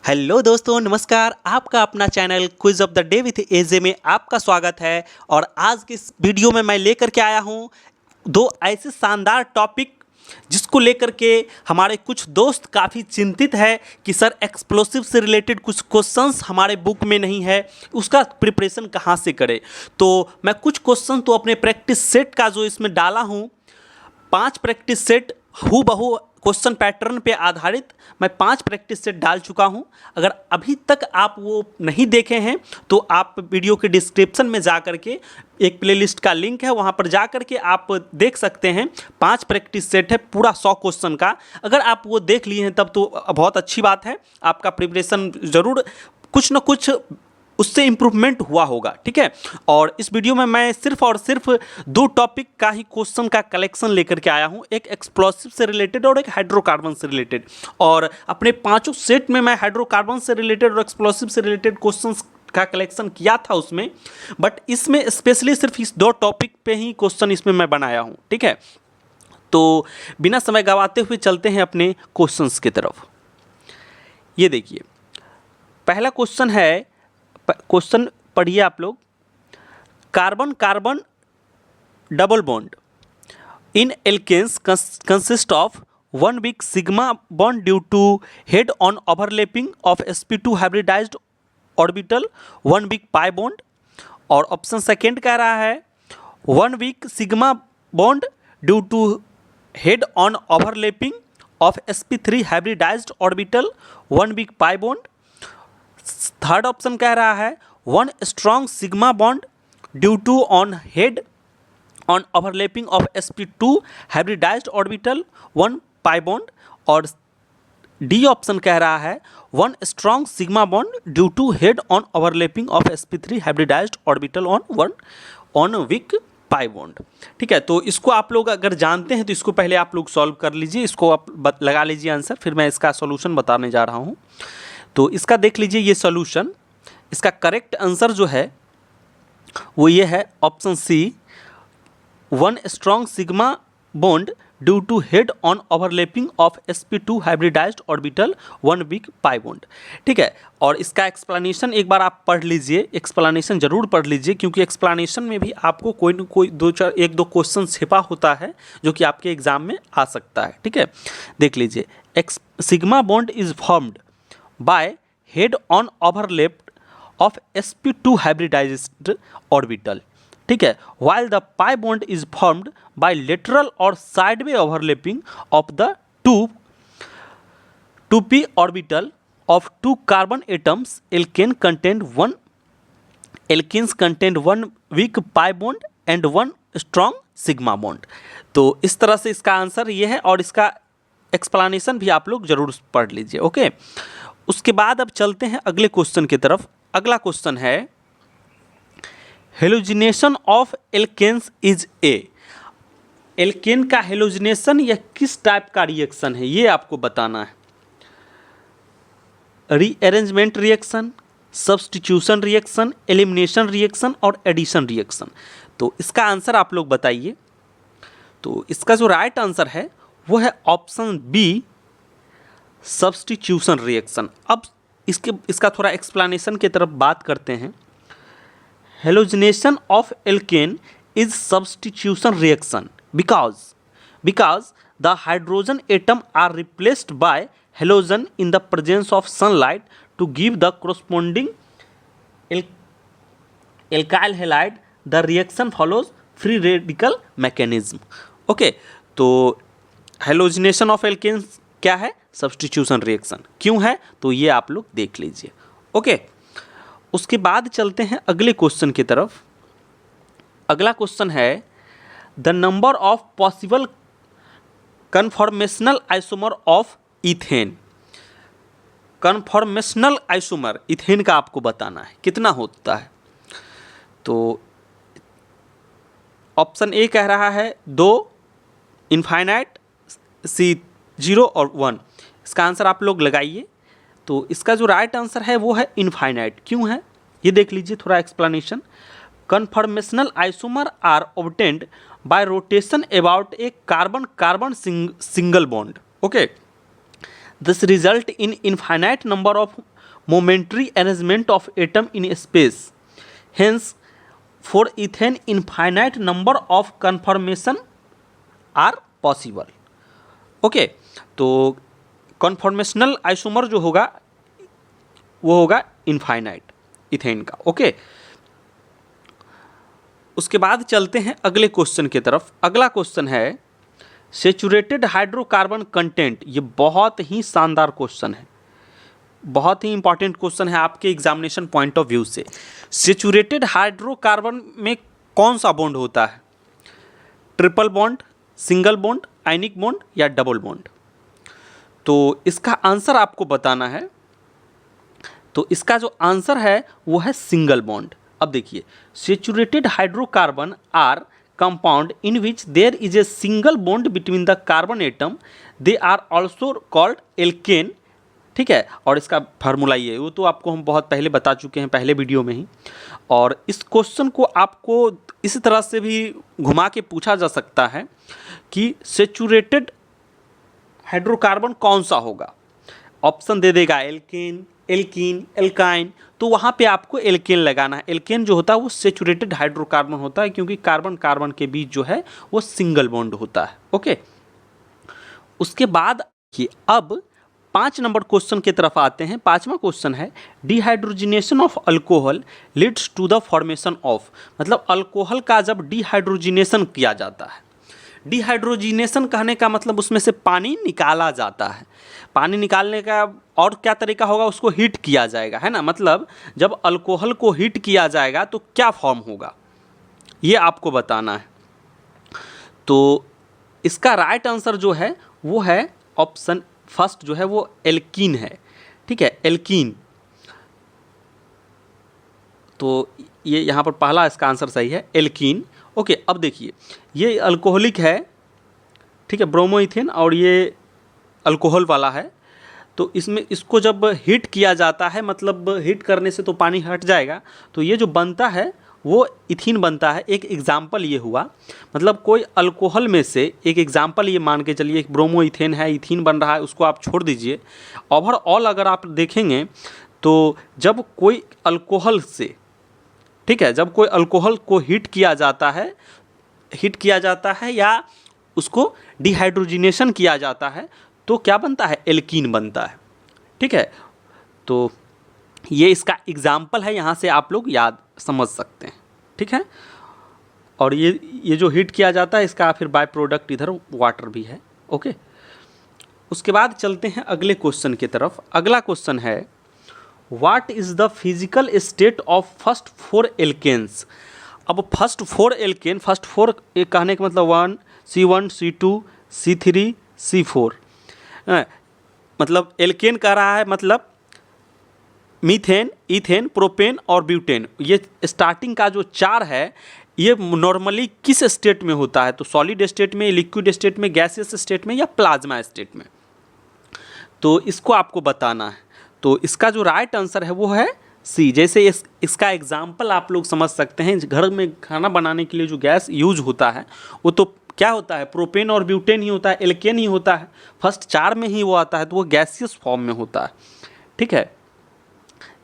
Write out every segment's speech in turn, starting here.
Hello दोस्तों, नमस्कार। आपका अपना channel quiz of the day with AJ में आपका स्वागत है। और आज के इस वीडियो में मैं लेकर के आया हूँ दो ऐसे शानदार टॉपिक जिसको लेकर के हमारे कुछ दोस्त काफ़ी चिंतित है कि सर एक्सप्लोसिव से रिलेटेड कुछ क्वेश्चंस हमारे बुक में नहीं है, उसका प्रिपरेशन कहाँ से करें। तो मैं कुछ क्वेश्चन तो अपने प्रैक्टिस सेट का जो इसमें डाला हूँ, 5 प्रैक्टिस सेट हूबहू क्वेश्चन पैटर्न पे आधारित मैं 5 प्रैक्टिस सेट डाल चुका हूं। अगर अभी तक आप वो नहीं देखे हैं तो आप वीडियो के डिस्क्रिप्शन में जा कर के एक प्लेलिस्ट का लिंक है, वहां पर जा कर के आप देख सकते हैं। 5 प्रैक्टिस सेट है पूरा 100 क्वेश्चन का। अगर आप वो देख लिए हैं तब तो बहुत अच्छी बात है, आपका प्रिपरेशन ज़रूर कुछ न कुछ उससे इम्प्रूवमेंट हुआ होगा, ठीक है। और इस वीडियो में मैं सिर्फ और सिर्फ 2 टॉपिक का ही क्वेश्चन का कलेक्शन लेकर के आया हूँ, एक एक्सप्लोसिव से रिलेटेड और एक हाइड्रोकार्बन से रिलेटेड। और अपने 5 सेट में मैं हाइड्रोकार्बन से रिलेटेड और एक्सप्लोसिव से रिलेटेड क्वेश्चंस का कलेक्शन किया था उसमें, बट इसमें स्पेशली सिर्फ इस 2 टॉपिक पे ही क्वेश्चन इसमें मैं बनाया हूँ, ठीक है। तो बिना समय गंवाते हुए चलते हैं अपने क्वेश्चंस की तरफ। ये देखिए, पहला क्वेश्चन है, क्वेश्चन पढ़िए आप लोग। Carbon carbon double bond in alkenes consist of 1 weak sigma bond due to head on overlapping of sp2 hybridized orbital 1 weak pi bond। और ऑप्शन सेकेंड कह रहा है 1 weak sigma bond due to head on overlapping of sp3 hybridized orbital 1 weak pi bond। Third option कह रहा है 1 strong sigma bond due to on head on overlapping of sp2 hybridized orbital 1 pi bond। और D option कह रहा है 1 strong sigma bond due to head on overlapping of sp3 hybridized orbital on weak pi bond। ठीक है, तो इसको आप लोग अगर जानते हैं तो इसको पहले आप लोग सॉल्व कर लीजिए, इसको आप लगा लीजिए आंसर, फिर मैं इसका सॉल्यूशन बताने जा रहा हूँ। तो इसका देख लीजिए ये सॉल्यूशन, इसका करेक्ट आंसर जो है वो ये है option C, 1 strong sigma bond due to head on overlapping of sp2 hybridized orbital 1 weak pi bond। ठीक है, और इसका एक्सप्लेनेशन एक बार आप पढ़ लीजिए, एक्सप्लेनेशन जरूर पढ़ लीजिए, क्योंकि एक्सप्लेनेशन में भी आपको कोई न कोई 1-2 क्वेश्चन छिपा होता है जो कि आपके एग्जाम में आ सकता है। ठीक है, देख लीजिए, sigma bond is formed by head on overlapped of sp2 hybridized orbital. ठीक है, while the pi bond is formed by lateral or sideway overlapping of the 2p orbital of 2 carbon atoms, alkenes contain one weak pi bond and one strong sigma bond। तो इस तरह से इसका answer ये है, और इसका एक्सप्लेनेशन भी आप लोग जरूर पढ़ लीजिए। ओके, उसके बाद अब चलते हैं अगले क्वेश्चन की तरफ। अगला क्वेश्चन है halogenation of alkanes is A. Alkane का हेलोजिनेशन यह किस टाइप का रिएक्शन है, ये आपको बताना है। Rearrangement reaction, substitution reaction, elimination reaction और एडिशन रिएक्शन। तो इसका आंसर आप लोग बताइए। तो इसका जो राइट आंसर है वो है ऑप्शन बी, सब्स्टिट्यूशन रिएक्शन। अब इसका थोड़ा एक्सप्लेनेशन की तरफ बात करते हैं। Halogenation of alkane is substitution reaction because the hydrogen atom are replaced by halogen in the presence of sunlight to give the corresponding alkyl halide। The reaction follows free radical mechanism। Okay, तो halogenation of alkanes क्या है? Substitution reaction। क्यों है? तो ये आप लोग देख लीजिए। ओके, उसके बाद चलते हैं अगले क्वेश्चन की तरफ। अगला क्वेश्चन है the number of possible conformational isomer of ethane. Conformational isomer ethane का आपको बताना है कितना होता है। तो ऑप्शन ए कह रहा है 2, इनफाइनाइट, सी 0 और 1। इसका आंसर आप लोग लगाइए। तो इसका जो राइट आंसर है वो है इनफाइनाइट। क्यों है ये देख लीजिए, थोड़ा explanation. Conformational isomer are obtained by rotation about a carbon carbon single bond. Okay, this result in infinite number of momentary arrangement of atom in space. Hence, for ethane, infinite number of conformation are possible. Okay, तो conformational isomer जो होगा वो होगा infinite ethane का. Okay, उसके बाद चलते हैं अगले क्वेश्चन की तरफ. अगला क्वेश्चन है सेचुरेटेड हाइड्रोकार्बन कंटेंट. ये बहुत ही शानदार क्वेश्चन है, बहुत ही इंपॉर्टेंट क्वेश्चन है आपके एग्जामिनेशन पॉइंट ऑफ व्यू से. सेचुरेटेड हाइड्रोकार्बन में कौन सा बॉन्ड होता है? Triple bond, single bond, ionic bond या डबल बॉन्ड? तो इसका आंसर आपको बताना है. तो इसका जो आंसर है वो है सिंगल बॉन्ड. अब देखिए, saturated hydrocarbon are compound in which there is a single bond between the carbon atom. They are also called alkane. ठीक है, और इसका फार्मूला ये है, वो तो आपको हम बहुत पहले बता चुके हैं पहले वीडियो में ही. और इस क्वेश्चन को आपको इस तरह से भी घुमा के पूछा जा सकता है कि सेचुरेटेड हाइड्रोकार्बन कौन सा होगा. ऑप्शन दे देगा एल्केन, एल्कीन, एल्काइन, तो वहाँ पे आपको एल्केन लगाना है. एल्केन जो होता है वो सेचुरेटेड हाइड्रोकार्बन होता है क्योंकि कार्बन कार्बन के बीच जो है वो सिंगल बॉन्ड होता है. ओके, उसके बाद कि अब 5 नंबर क्वेश्चन की तरफ आते हैं. 5वां क्वेश्चन है dehydrogenation of alcohol leads to the formation of. मतलब अल्कोहल का जब डिहाइड्रोजिनेशन किया जाता है, डिहाइड्रोजिनेशन कहने का मतलब उसमें से पानी निकाला जाता है. पानी निकालने का और क्या तरीका होगा, उसको हीट किया जाएगा, है ना. मतलब जब अल्कोहल को हीट किया जाएगा तो क्या फॉर्म होगा ये आपको बताना है. तो इसका राइट आंसर जो है वो है ऑप्शन फर्स्ट जो है वो एल्कीन है. ठीक है, एल्कीन. तो ये यहाँ पर पहला इसका आंसर सही है, एल्कीन. ओके, अब देखिए ये अल्कोहलिक है, ठीक है, ब्रोमोइथेन, और ये अल्कोहल वाला है. तो इसमें इसको जब हीट किया जाता है, मतलब हीट करने से तो पानी हट जाएगा, तो ये जो बनता है वो इथीन बनता है. एक एग्जाम्पल ये हुआ, मतलब कोई अल्कोहल में से एक एग्जाम्पल ये मान के चलिए, एक ब्रोमोइथेन है, इथीन बन रहा है, उसको आप छोड़ दीजिए. ओवरऑल अगर आप देखेंगे तो जब कोई अल्कोहल से, ठीक है, जब कोई अल्कोहल को हीट किया जाता है या उसको डिहाइड्रोजिनेशन किया जाता है तो क्या बनता है, एल्कीन बनता है. ठीक है, तो ये इसका एग्जाम्पल है, यहाँ से आप लोग याद समझ सकते हैं. ठीक है, और ये जो हीट किया जाता है इसका फिर बाय प्रोडक्ट इधर वाटर भी है. ओके, उसके बाद चलते हैं अगले क्वेश्चन की तरफ. अगला क्वेश्चन है what is the physical state of first 4 alkanes. अब फर्स्ट 4 एल्केन, फर्स्ट 4 कहने का मतलब 1, C1, C2, C3, C4. मतलब एल्केन कह रहा है, मतलब मीथेन, इथेन, प्रोपेन और ब्यूटेन. ये स्टार्टिंग का जो 4 है ये नॉर्मली किस स्टेट में होता है, तो सॉलिड स्टेट में, लिक्विड स्टेट में, गैसियस स्टेट में या प्लाज्मा स्टेट में. तो इसको आपको बताना है. तो इसका जो राइट आंसर है वो है सी. जैसे इसका एग्जाम्पल आप लोग समझ सकते हैं, घर में खाना बनाने के लिए जो गैस यूज होता है वो तो क्या होता है, प्रोपेन और ब्यूटेन ही होता है, एल्केन ही होता है. फर्स्ट 4 में ही वो आता है, तो वो गैसियस फॉर्म में होता है. ठीक है,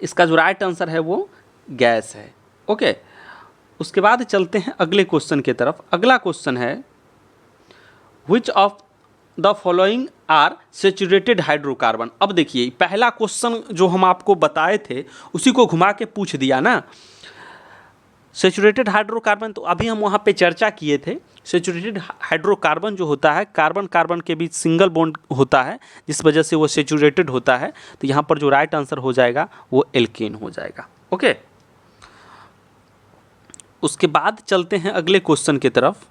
इसका जो राइट आंसर है वो गैस है. ओके, उसके बाद चलते हैं अगले क्वेश्चन की तरफ. अगला क्वेश्चन है which of the following are saturated hydrocarbon. अब देखिए पहला क्वेश्चन जो हम आपको बताए थे उसी को घुमा के पूछ दिया ना, सेचुरेटेड हाइड्रोकार्बन. तो अभी हम वहाँ पे चर्चा किए थे, सेचुरेटेड हाइड्रोकार्बन जो होता है कार्बन कार्बन के बीच सिंगल बॉन्ड होता है, जिस वजह से वो सेचुरेटेड होता है. तो यहाँ पर जो राइट आंसर हो जाएगा वो एल्केन हो जाएगा. ओके, उसके बाद चलते हैं अगले क्वेश्चन की तरफ.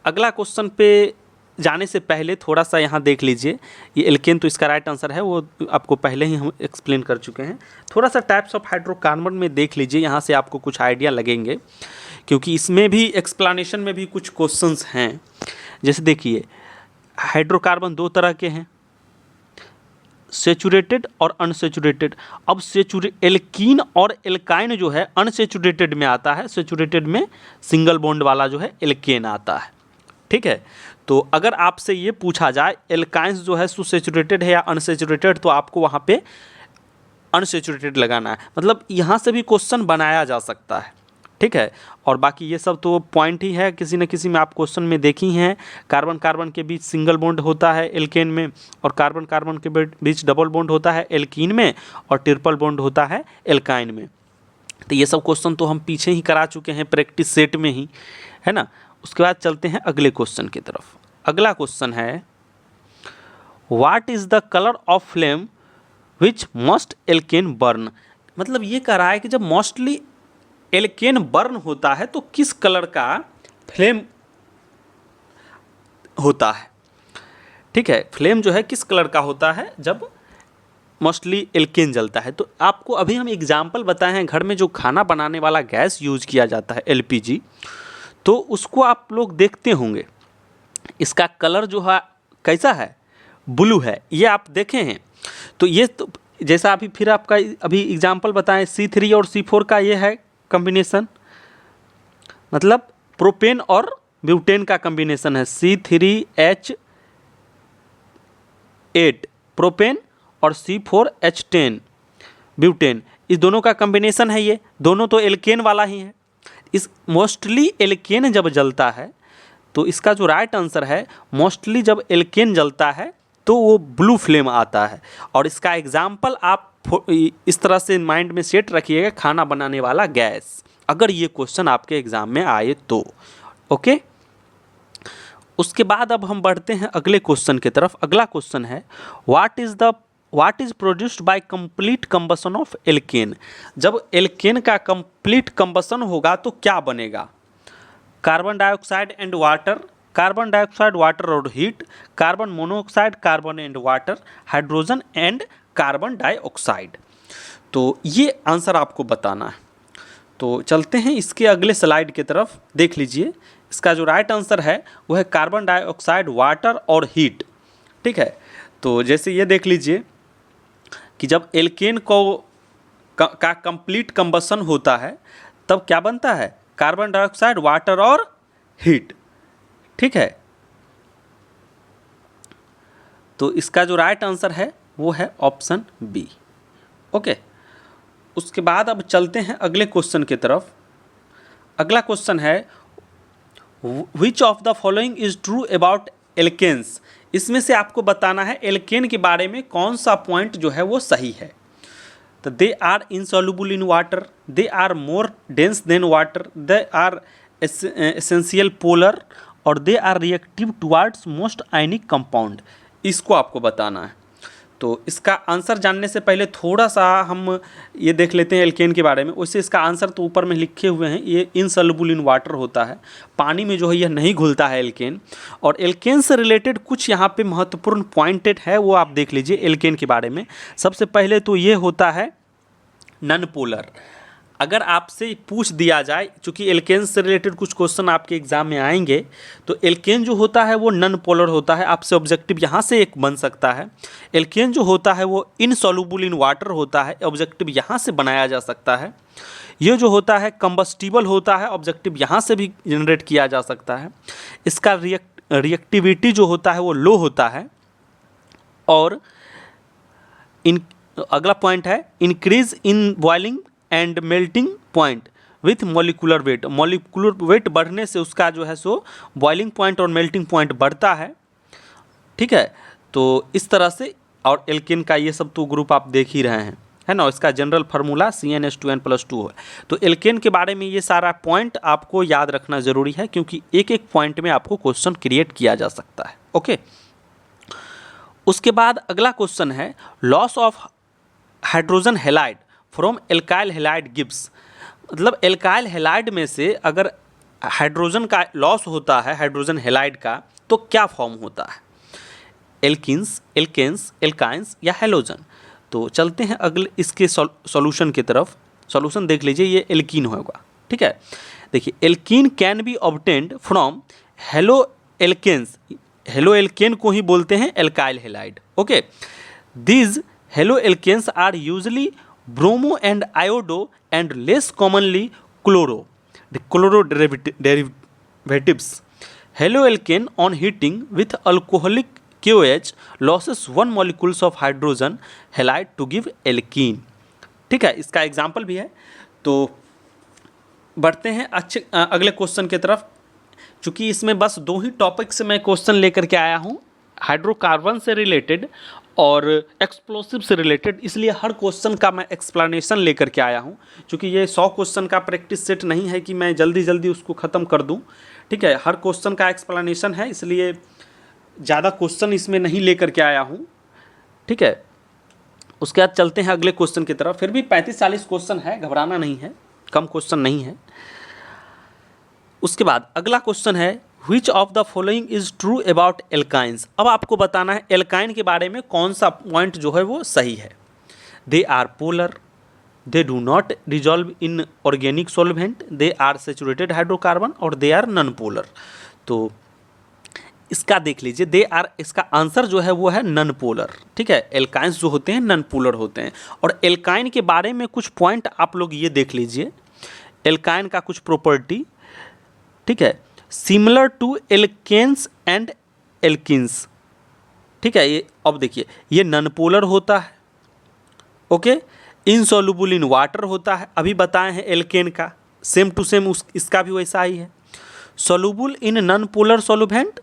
अगला क्वेश्चन पे जाने से पहले थोड़ा सा यहाँ देख लीजिए, ये एल्केन तो इसका राइट आंसर है, वो आपको पहले ही हम एक्सप्लेन कर चुके हैं. थोड़ा सा टाइप्स ऑफ हाइड्रोकार्बन में देख लीजिए, यहाँ से आपको कुछ आइडिया लगेंगे क्योंकि इसमें भी एक्सप्लेनेशन में भी कुछ क्वेश्चंस हैं. जैसे देखिए हाइड्रोकार्बन 2 तरह के हैं, सेचुरेटेड और अनसेचुरेटेड. अब एल्कीन और एल्काइन जो है अनसेचुरेटेड में आता है, सेचुरेटेड में सिंगल बॉन्ड वाला जो है एल्केन आता है. ठीक है, तो अगर आपसे ये पूछा जाए एल्काइंस जो है सैचुरेटेड है या अनसैचुरेटेड, तो आपको वहाँ पे अनसैचुरेटेड लगाना है। मतलब यहाँ से भी क्वेश्चन बनाया जा सकता है, ठीक है। और बाकी ये सब तो पॉइंट ही है, किसी न किसी में आप क्वेश्चन में देखी हैं। कार्बन कार्बन के बीच सिंगल बॉन्ड होता है एल्केन में, और कार्बन कार्बन के बीच डबल बॉन्ड होता है एल्कीन में, और ट्रिपल बॉन्ड होता है एल्काइन में। तो ये सब क्वेश्चन तो हम पीछे ही करा चुके हैं प्रैक्टिस सेट में ही, है ना। उसके बाद चलते हैं अगले क्वेश्चन की तरफ। अगला क्वेश्चन है what is the colour of flame which most alkane burn. मतलब ये कह रहा है कि जब मोस्टली एल्केन बर्न होता है तो किस कलर का फ्लेम होता है, ठीक है। फ्लेम जो है किस कलर का होता है जब मोस्टली एल्केन जलता है। तो आपको अभी हम एग्जाम्पल बताए हैं, घर में जो खाना बनाने वाला गैस यूज किया जाता है एलपीजी, तो उसको आप लोग देखते होंगे, इसका कलर जो है कैसा है, ब्लू है, ये आप देखे हैं। तो ये तो जैसा अभी फिर आपका अभी एग्जाम्पल बताएं, C3 और C4 का ये है कॉम्बिनेशन, मतलब प्रोपेन और ब्यूटेन का कॉम्बिनेशन है, C3H8 प्रोपेन और C4H10 ब्यूटेन, इस दोनों का कॉम्बिनेशन है। ये दोनों तो एल्केन वाला ही है। इस मोस्टली एल्केन जब जलता है तो इसका जो राइट आंसर है, मोस्टली जब एल्केन जलता है तो वो ब्लू फ्लेम आता है। और इसका एग्जाम्पल आप इस तरह से माइंड में सेट रखिएगा, खाना बनाने वाला गैस, अगर ये क्वेश्चन आपके एग्जाम में आए तो। ओके, उसके बाद अब हम बढ़ते हैं अगले क्वेश्चन की तरफ। अगला क्वेश्चन है what is produced by complete combustion of alkane. जब एल्केन का कंप्लीट कंबसन होगा तो क्या बनेगा, carbon dioxide and water, carbon dioxide water और heat, carbon monoxide carbon and water, hydrogen and carbon dioxide. तो ये आंसर आपको बताना है। तो चलते हैं इसके अगले स्लाइड की तरफ, देख लीजिए। इसका जो राइट आंसर है वो है कार्बन डाइऑक्साइड वाटर और हीट, ठीक है। तो जैसे ये देख लीजिए कि जब एल्केन का कंप्लीट कंबसन होता है तब क्या बनता है, कार्बन डाइऑक्साइड वाटर और हीट, ठीक है। तो इसका जो राइट आंसर है वो है ऑप्शन बी। ओके, उसके बाद अब चलते हैं अगले क्वेश्चन की तरफ। अगला क्वेश्चन है which of the following is true about alkanes. इसमें से आपको बताना है एल्केन के बारे में कौन सा पॉइंट जो है वो सही है। तो they are insoluble in water, they are more dense than water, they are essential polar, और they are reactive towards most ionic compound. इसको आपको बताना है। तो इसका आंसर जानने से पहले थोड़ा सा हम ये देख लेते हैं एल्केन के बारे में। वैसे इसका आंसर तो ऊपर में लिखे हुए हैं, ये इनसॉल्युबल इन वाटर होता है, पानी में जो है यह नहीं घुलता है एल्केन। और एल्केन से रिलेटेड कुछ यहाँ पे महत्वपूर्ण पॉइंटेड है, वो आप देख लीजिए एल्केन के बारे में। सबसे पहले तो ये होता है नॉन पोलर। अगर आपसे पूछ दिया जाए, चूँकि एल्केन से रिलेटेड कुछ क्वेश्चन आपके एग्जाम में आएंगे, तो एल्केन जो होता है वो नॉन पोलर होता है। आपसे ऑब्जेक्टिव यहाँ से एक बन सकता है। एल्केन जो होता है वो इनसॉल्युबल इन वाटर होता है, ऑब्जेक्टिव यहाँ से बनाया जा सकता है। ये जो होता है कंबस्टिबल होता है, ऑब्जेक्टिव यहाँ से भी जनरेट किया जा सकता है। इसका रिएक्टिविटी जो होता है वो लो होता है। और अगला पॉइंट है increase in boiling and melting point with molecular weight. Molecular weight बढ़ने से उसका जो है सो बॉइलिंग पॉइंट और मेल्टिंग पॉइंट बढ़ता है, ठीक है। तो इस तरह से, और एल्केन का ये सब तो ग्रुप आप देख ही रहे हैं, है ना। इसका जनरल फार्मूला CnH2n+2 है। तो एल्केन के बारे में ये सारा पॉइंट आपको याद रखना ज़रूरी है, क्योंकि एक एक पॉइंट में आपको क्वेश्चन क्रिएट किया जा सकता है। ओके, उसके बाद अगला क्वेश्चन है loss of hydrogen halide from alkyl halide Gibbs. मतलब एल्काइल हैलाइड में से अगर हाइड्रोजन का लॉस होता है, हाइड्रोजन हैलाइड का, तो क्या फॉर्म होता है, एल्किन्स, एल्केन्स, एल्काइंस या हेलोजन। तो चलते हैं अगले इसके सॉल्यूशन की तरफ। सॉल्यूशन देख लीजिए, ये एल्कीन होगा, ठीक है। देखिए, alkene can be obtained from halo alkanes. Halo alkane को ही बोलते हैं alkyl halide. Okay, these halo alkanes are usually bromo and iodo and less commonly chloro. The chloro derivatives halo alkane on heating with alcoholic KOH losses 1 molecules of hydrogen halide to give alkene. ठीक है, इसका example भी है। तो बढ़ते हैं अगले question की तरफ। चूँकि इसमें बस 2 ही टॉपिक से मैं क्वेश्चन लेकर के आया हूँ, हाइड्रोकार्बन से रिलेटेड और एक्सप्लोसिव से रिलेटेड, इसलिए हर क्वेश्चन का मैं एक्सप्लेनेशन लेकर के आया हूँ। क्योंकि ये 100 क्वेश्चन का प्रैक्टिस सेट नहीं है कि मैं जल्दी जल्दी उसको ख़त्म कर दूँ। ठीक है, हर क्वेश्चन का एक्सप्लेनेशन है, इसलिए ज़्यादा क्वेश्चन इसमें नहीं लेकर के आया हूँ। ठीक है, उसके बाद चलते हैं अगले क्वेश्चन की तरफ। फिर भी 35-40 क्वेश्चन है, घबराना नहीं है, कम क्वेश्चन नहीं है। उसके बाद अगला क्वेश्चन है which of the following is true about alkynes. अब आपको बताना है एल्काइन के बारे में कौन सा पॉइंट जो है वो सही है। They are polar, they do not dissolve in organic solvent, they are saturated hydrocarbon और दे आर नॉन पोलर। तो इसका देख लीजिए, दे आर, इसका आंसर जो है वो है नॉन पोलर। ठीक है, एल्काइंस जो होते हैं नॉन पोलर होते हैं। और एल्काइन के बारे में कुछ पॉइंट आप लोग ये देख लीजिए, एल्काइन का कुछ प्रॉपर्टी। ठीक है, similar to alkanes and alkynes. ठीक है, ये अब देखिए, ये नॉन पोलर होता है। ओके, इनसॉल्युबल इन वाटर होता है, अभी बताए हैं एल्केन का, सेम टू सेम इसका भी वैसा ही है। Soluble in non polar solvent,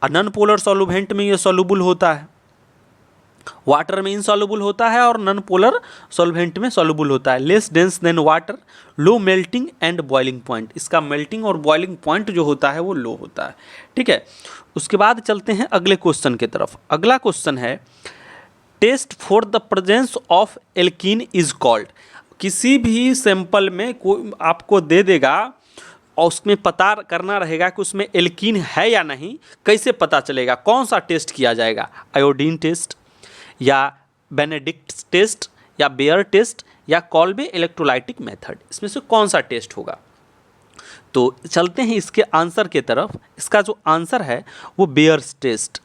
और नॉन पोलर सॉल्वेंट में ये सॉल्युबल होता है, वाटर में इनसॉल्युबल होता है और नॉन पोलर सॉल्वेंट में सॉल्युबल होता है। Less dense than water, low melting and boiling point, इसका मेल्टिंग और बॉइलिंग पॉइंट जो होता है वो लो होता है। ठीक है, उसके बाद चलते हैं अगले क्वेश्चन की तरफ। अगला क्वेश्चन है test for the presence of alkene is called. किसी भी सैंपल में कोई आपको दे देगा और उसमें पता करना रहेगा कि उसमें एल्कीन है या नहीं, कैसे पता चलेगा, कौन सा टेस्ट किया जाएगा, आयोडीन टेस्ट या बेनेडिक्ट टेस्ट या बेयर टेस्ट या कॉल्बे इलेक्ट्रोलाइटिक मेथड, इसमें से कौन सा टेस्ट होगा। तो चलते हैं इसके आंसर के तरफ। इसका जो आंसर है वो बेयर्स टेस्ट।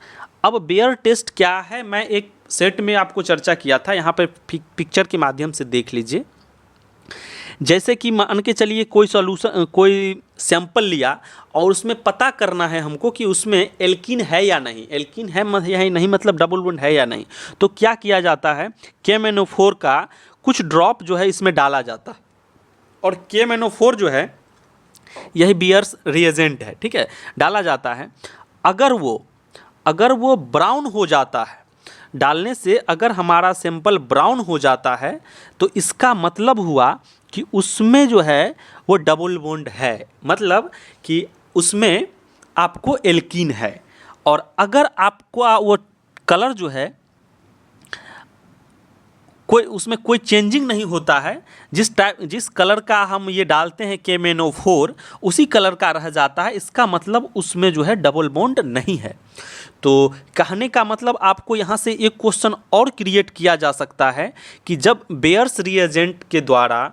अब बेयर टेस्ट क्या है, मैं एक सेट में आपको चर्चा किया था, यहाँ पर पिक्चर के माध्यम से देख लीजिए। जैसे कि मान के चलिए कोई सॉल्यूशन, कोई सैंपल लिया और उसमें पता करना है हमको कि उसमें एल्कीन है या नहीं, एल्कीन है या नहीं, मतलब डबल बॉन्ड है या नहीं। तो क्या किया जाता है, KMnO4 का कुछ ड्रॉप जो है इसमें डाला जाता है, और KMnO4 जो है यही बियर्स रिएजेंट है। ठीक है, डाला जाता है। अगर वो ब्राउन हो जाता है, डालने से अगर हमारा सैंपल ब्राउन हो जाता है, तो इसका मतलब हुआ कि उसमें जो है वो डबल बॉन्ड है, मतलब कि उसमें आपको एल्कीन है। और अगर आपको वो कलर जो है उसमें कोई चेंजिंग नहीं होता है, जिस कलर का हम ये डालते हैं KMnO4 उसी कलर का रह जाता है, इसका मतलब उसमें जो है डबल बॉन्ड नहीं है। तो कहने का मतलब आपको यहाँ से एक क्वेश्चन और क्रिएट किया जा सकता है कि जब बेयर्स रिएजेंट के द्वारा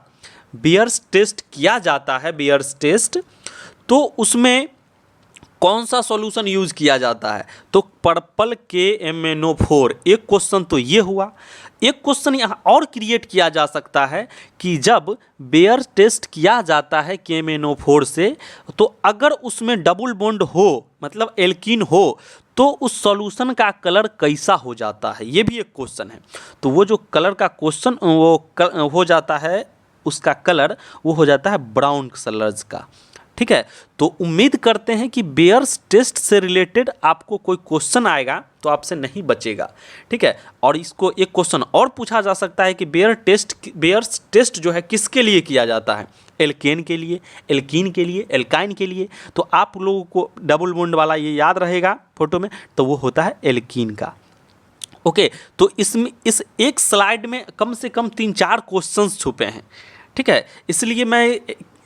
बेयर्स टेस्ट किया जाता है, बेयर्स टेस्ट, तो उसमें कौन सा सॉल्यूशन यूज़ किया जाता है, तो पर्पल KMnO4। एक क्वेश्चन तो ये हुआ। एक क्वेश्चन यहाँ और क्रिएट किया जा सकता है कि जब बेयर टेस्ट किया जाता है KMnO4 से, तो अगर उसमें डबल बॉन्ड हो, मतलब एल्कीन हो, तो उस सॉल्यूशन का कलर कैसा हो जाता है, ये भी एक क्वेश्चन है। तो वो जो कलर का क्वेश्चन वो हो जाता है, उसका कलर वो हो जाता है ब्राउन कलर्स का। ठीक है, तो उम्मीद करते हैं कि बेयर्स टेस्ट से रिलेटेड आपको कोई क्वेश्चन आएगा तो आपसे नहीं बचेगा। ठीक है, और इसको एक क्वेश्चन और पूछा जा सकता है कि बेयर्स टेस्ट जो है किसके लिए किया जाता है, एल्केन के लिए, एल्कीन के लिए, एल्काइन के लिए। तो आप लोगों को डबल बॉन्ड वाला ये याद रहेगा फोटो में, तो वो होता है एल्कीन का। ओके, तो इसमें इस एक स्लाइड में कम से कम 3-4 क्वेश्चंस छुपे हैं। ठीक है, इसलिए मैं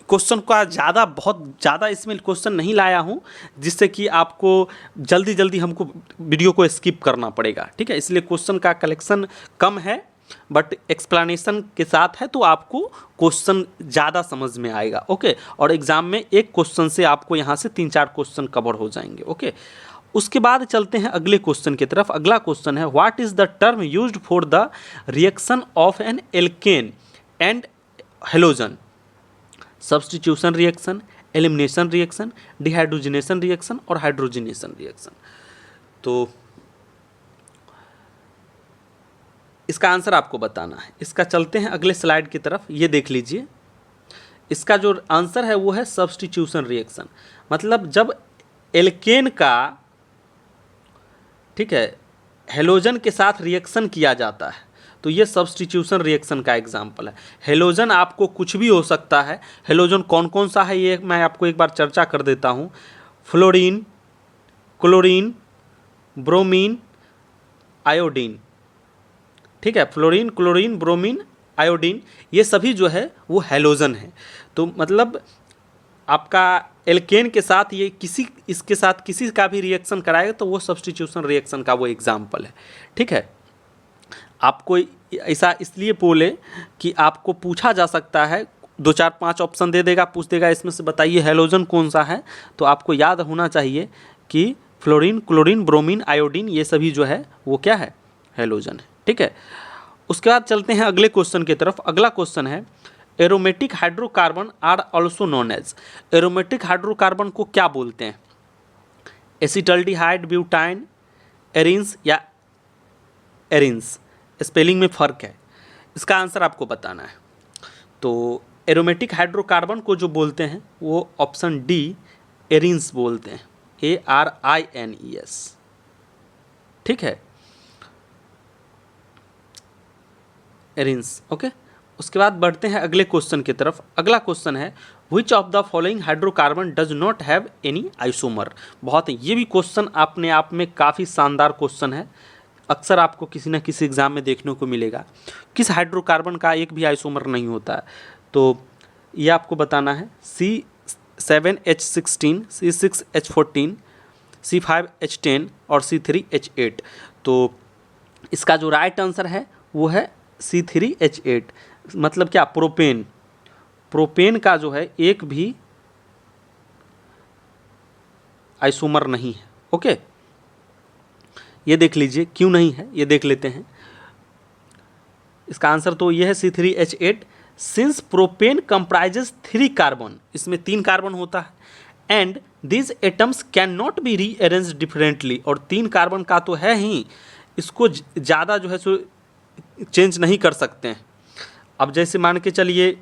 क्वेश्चन का बहुत ज़्यादा इसमें क्वेश्चन नहीं लाया हूँ, जिससे कि आपको जल्दी हमको वीडियो को स्किप करना पड़ेगा। ठीक है, इसलिए क्वेश्चन का कलेक्शन कम है, बट एक्सप्लेनेशन के साथ है, तो आपको क्वेश्चन ज़्यादा समझ में आएगा। ओके, और एग्ज़ाम में एक क्वेश्चन से आपको यहाँ से 3-4 क्वेश्चन कवर हो जाएंगे। ओके, उसके बाद चलते हैं अगले क्वेश्चन की तरफ। अगला क्वेश्चन है what is the term used for the reaction of an alkane and halogen, substitution reaction, elimination reaction, dehydrogenation reaction और हाइड्रोजनेशन रिएक्शन। तो इसका आंसर आपको बताना है। इसका चलते हैं अगले स्लाइड की तरफ, ये देख लीजिए। इसका जो आंसर है वो है सब्स्टिट्यूशन रिएक्शन। मतलब जब एल्केन का, ठीक है, हेलोजन के साथ रिएक्शन किया जाता है तो ये सब्स्टिट्यूशन रिएक्शन का एग्जाम्पल है। हेलोजन आपको कुछ भी हो सकता है। हेलोजन कौन कौन सा है ये मैं आपको एक बार चर्चा कर देता हूँ। फ्लोरीन, क्लोरीन, ब्रोमीन, आयोडीन, ठीक है, फ्लोरीन, क्लोरीन, ब्रोमीन, आयोडीन, ये सभी जो है वो हेलोजन है। तो मतलब आपका एल्केन के साथ ये इसके साथ किसी का भी रिएक्शन कराएगा तो वो सब्स्टिट्यूशन रिएक्शन का वो एग्जाम्पल है। ठीक है, आपको ऐसा इसलिए बोले कि आपको पूछा जा सकता है, 2 4 5 ऑप्शन दे देगा, पूछ देगा इसमें से बताइए हेलोजन कौन सा है, तो आपको याद होना चाहिए कि फ्लोरीन, क्लोरीन, ब्रोमीन, आयोडीन ये सभी जो है वो क्या है, हेलोजन है। ठीक है, उसके बाद चलते हैं अगले क्वेश्चन की तरफ। अगला क्वेश्चन है aromatic hydrocarbon are also known as. Aromatic hydrocarbon को क्या बोलते हैं? एसिटल्डिहाइड, ब्यूटाइन, एरिन्स या एरिन्स, स्पेलिंग में फ़र्क है। इसका आंसर आपको बताना है। तो एरोमेटिक हाइड्रोकार्बन को जो बोलते हैं वो ऑप्शन डी एरिन्स बोलते हैं, ARINES। ठीक है, एरिन्स। ओके, उसके बाद बढ़ते हैं अगले क्वेश्चन की तरफ। अगला क्वेश्चन है which of the following hydrocarbon does not have any isomer. बहुत है, ये भी क्वेश्चन अपने आप में काफ़ी शानदार क्वेश्चन है। अक्सर आपको किसी न किसी एग्जाम में देखने को मिलेगा। किस हाइड्रोकार्बन का एक भी आइसोमर नहीं होता है? तो ये आपको बताना है C7H16, C6H14, C5H10 और C3H8। तो इसका जो राइट आंसर है वो है C3H8। मतलब क्या, प्रोपेन। प्रोपेन का जो है एक भी आइसोमर नहीं है। ओके, ये देख लीजिए क्यों नहीं है, ये देख लेते हैं। इसका आंसर तो ये है C3H8। Since propane comprises 3 carbon, इसमें 3 कार्बन होता है, and this atoms can not be rearrange differently, और 3 कार्बन का तो है ही, इसको ज़्यादा जो है सो चेंज नहीं कर सकते हैं। अब जैसे मान के चलिए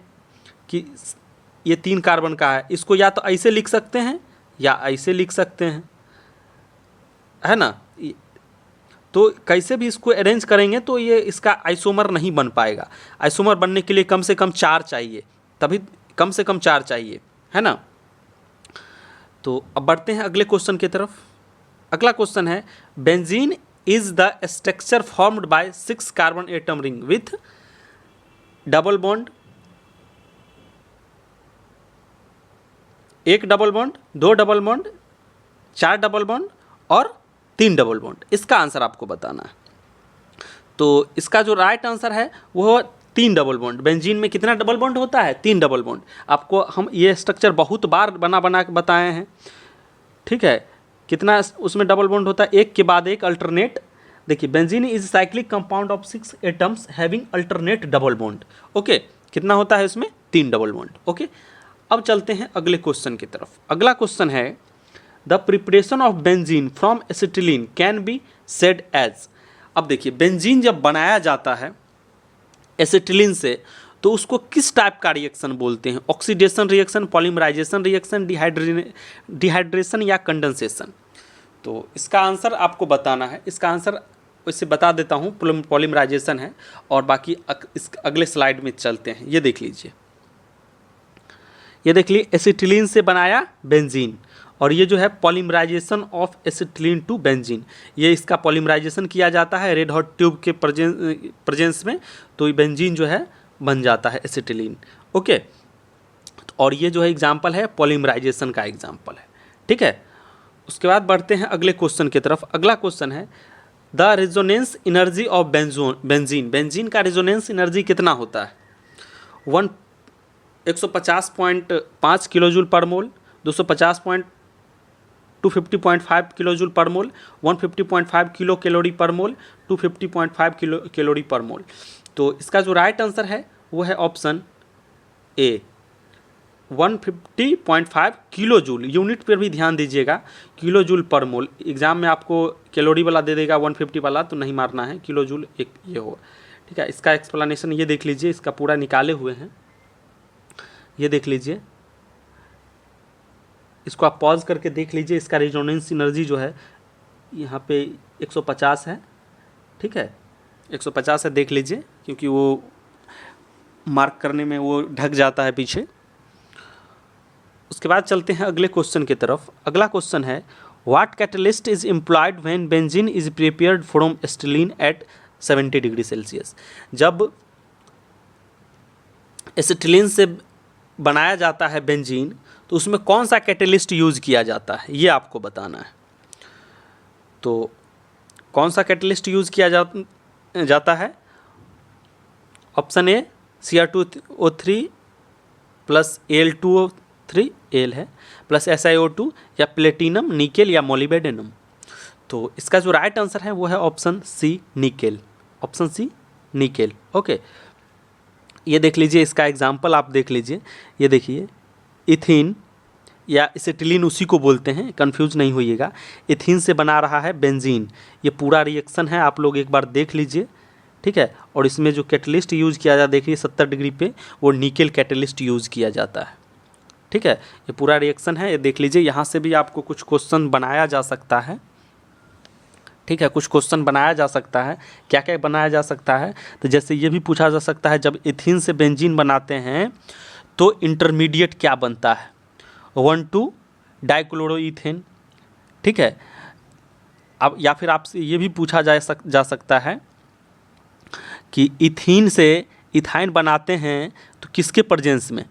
कि ये 3 कार्बन का है, इसको या तो ऐसे लिख सकते हैं या ऐसे लिख सकते हैं, है ना। तो कैसे भी इसको अरेंज करेंगे तो ये इसका आइसोमर नहीं बन पाएगा। आइसोमर बनने के लिए कम से कम 4 चाहिए, तभी कम से कम 4 चाहिए, है ना। तो अब बढ़ते हैं अगले क्वेश्चन की तरफ। अगला क्वेश्चन है benzene is the structure formed by 6 carbon atom ring with double bond, 1 double bond, 2 double bond, 4 double bond और 3 डबल बॉन्ड। इसका आंसर आपको बताना है। तो इसका जो राइट आंसर है वो 3 डबल बॉन्ड। बेंजीन में कितना डबल बॉन्ड होता है? 3 डबल बॉन्ड। आपको हम ये स्ट्रक्चर बहुत बार बना के बताए हैं। ठीक है, कितना उसमें डबल बॉन्ड होता है? एक के बाद एक अल्टरनेट। देखिए, benzene is cyclic compound of 6 atoms having alternate double bond. Okay, कितना होता है इसमें? 3 डबल बॉन्ड। ओके, अब चलते हैं अगले क्वेश्चन की तरफ। अगला क्वेश्चन है the preparation of benzene from acetylene can be said as. अब देखिए, बेंजीन जब बनाया जाता है एसिटिलीन से तो उसको किस टाइप का रिएक्शन बोलते हैं? Oxidation reaction, polymerization reaction, dehydration या कंडेंसेशन? तो इसका आंसर आपको बताना है। इसका आंसर वैसे बता देता हूँ, पॉलीमराइजेशन है, और बाकी इस अगले स्लाइड में चलते हैं। ये देख लीजिए, ये देख लीजिए, एसिटिलीन से बनाया बेंजीन, और ये जो है polymerization of acetylene to benzene. ये इसका पॉलीमराइजेशन किया जाता है रेड हॉट ट्यूब के प्रेजेंस में, तो ये बेंजीन जो है बन जाता है एसिटिलीन। ओके, और ये जो है एग्जाम्पल है पॉलीमराइजेशन का एग्जाम्पल है। ठीक है, उसके बाद बढ़ते हैं अगले क्वेश्चन की तरफ। अगला क्वेश्चन है the resonance energy of benzene. Benzene का रेजोनेंस एनर्जी कितना होता है? 150.5 किलो जूल पर मोल, 250.250.5 किलो जूल पर मोल, 150.5 किलो कैलोरी पर मोल, 250.5 किलो कैलोरी पर मोल। तो इसका जो राइट आंसर है वो है ऑप्शन ए 150.5 किलो जूल, यूनिट पर भी ध्यान दीजिएगा, किलो जूल पर मोल। एग्जाम में आपको कैलोरी वाला दे देगा 150 वाला, तो नहीं मारना है, किलो जूल एक ये हो। ठीक है, इसका एक्सप्लेनेशन ये देख लीजिए, इसका पूरा निकाले हुए हैं, ये देख लीजिए, इसको आप पॉज करके देख लीजिए। इसका रेजोनेंस एनर्जी जो है यहाँ पे 150 है। ठीक है, 150 है, देख लीजिए, क्योंकि वो मार्क करने में वो ढक जाता है पीछे। उसके बाद चलते हैं अगले क्वेश्चन की तरफ। अगला क्वेश्चन है, what catalyst is employed when benzene is prepared from acetylene at 70 degree Celsius. जब एसिटिलीन से बनाया जाता है बेंजीन, तो उसमें कौन सा कैटलिस्ट यूज किया जाता है, ये आपको बताना है। तो कौन सा कैटलिस्ट यूज किया जाता है? ऑप्शन ए Cr2O3 प्लस Al2O3 एल है प्लस SiO2, या प्लेटिनम, निकेल या मोलिब्डेनम। तो इसका जो राइट आंसर है वो है option C, nickel. Option C, nickel. Okay, ये देख लीजिए, इसका एग्जाम्पल आप देख लीजिए। ये देखिए, इथिन या एसिटिलीन उसी को बोलते हैं, कंफ्यूज नहीं होइएगा। इथिन से बना रहा है बेंजीन। ये पूरा रिएक्शन है, आप लोग एक बार देख लीजिए। ठीक है, और इसमें जो कैटलिस्ट यूज़ किया जाता है, देखिए 70 डिग्री पे वो निकेल कैटलिस्ट यूज़ किया जाता है। ठीक है, ये पूरा रिएक्शन है, ये देख लीजिए। यहाँ से भी आपको कुछ क्वेश्चन बनाया जा सकता है। ठीक है, कुछ क्वेश्चन बनाया जा सकता है। क्या क्या बनाया जा सकता है? तो जैसे ये भी पूछा जा सकता है, जब इथिन से बेंजीन बनाते हैं तो इंटरमीडिएट क्या बनता है? 1,2 डाइक्लोरोइथेन। ठीक है, अब या फिर आपसे ये भी पूछा जा सकता है कि इथिन से इथाइन बनाते हैं तो किसके प्रेजेंस में?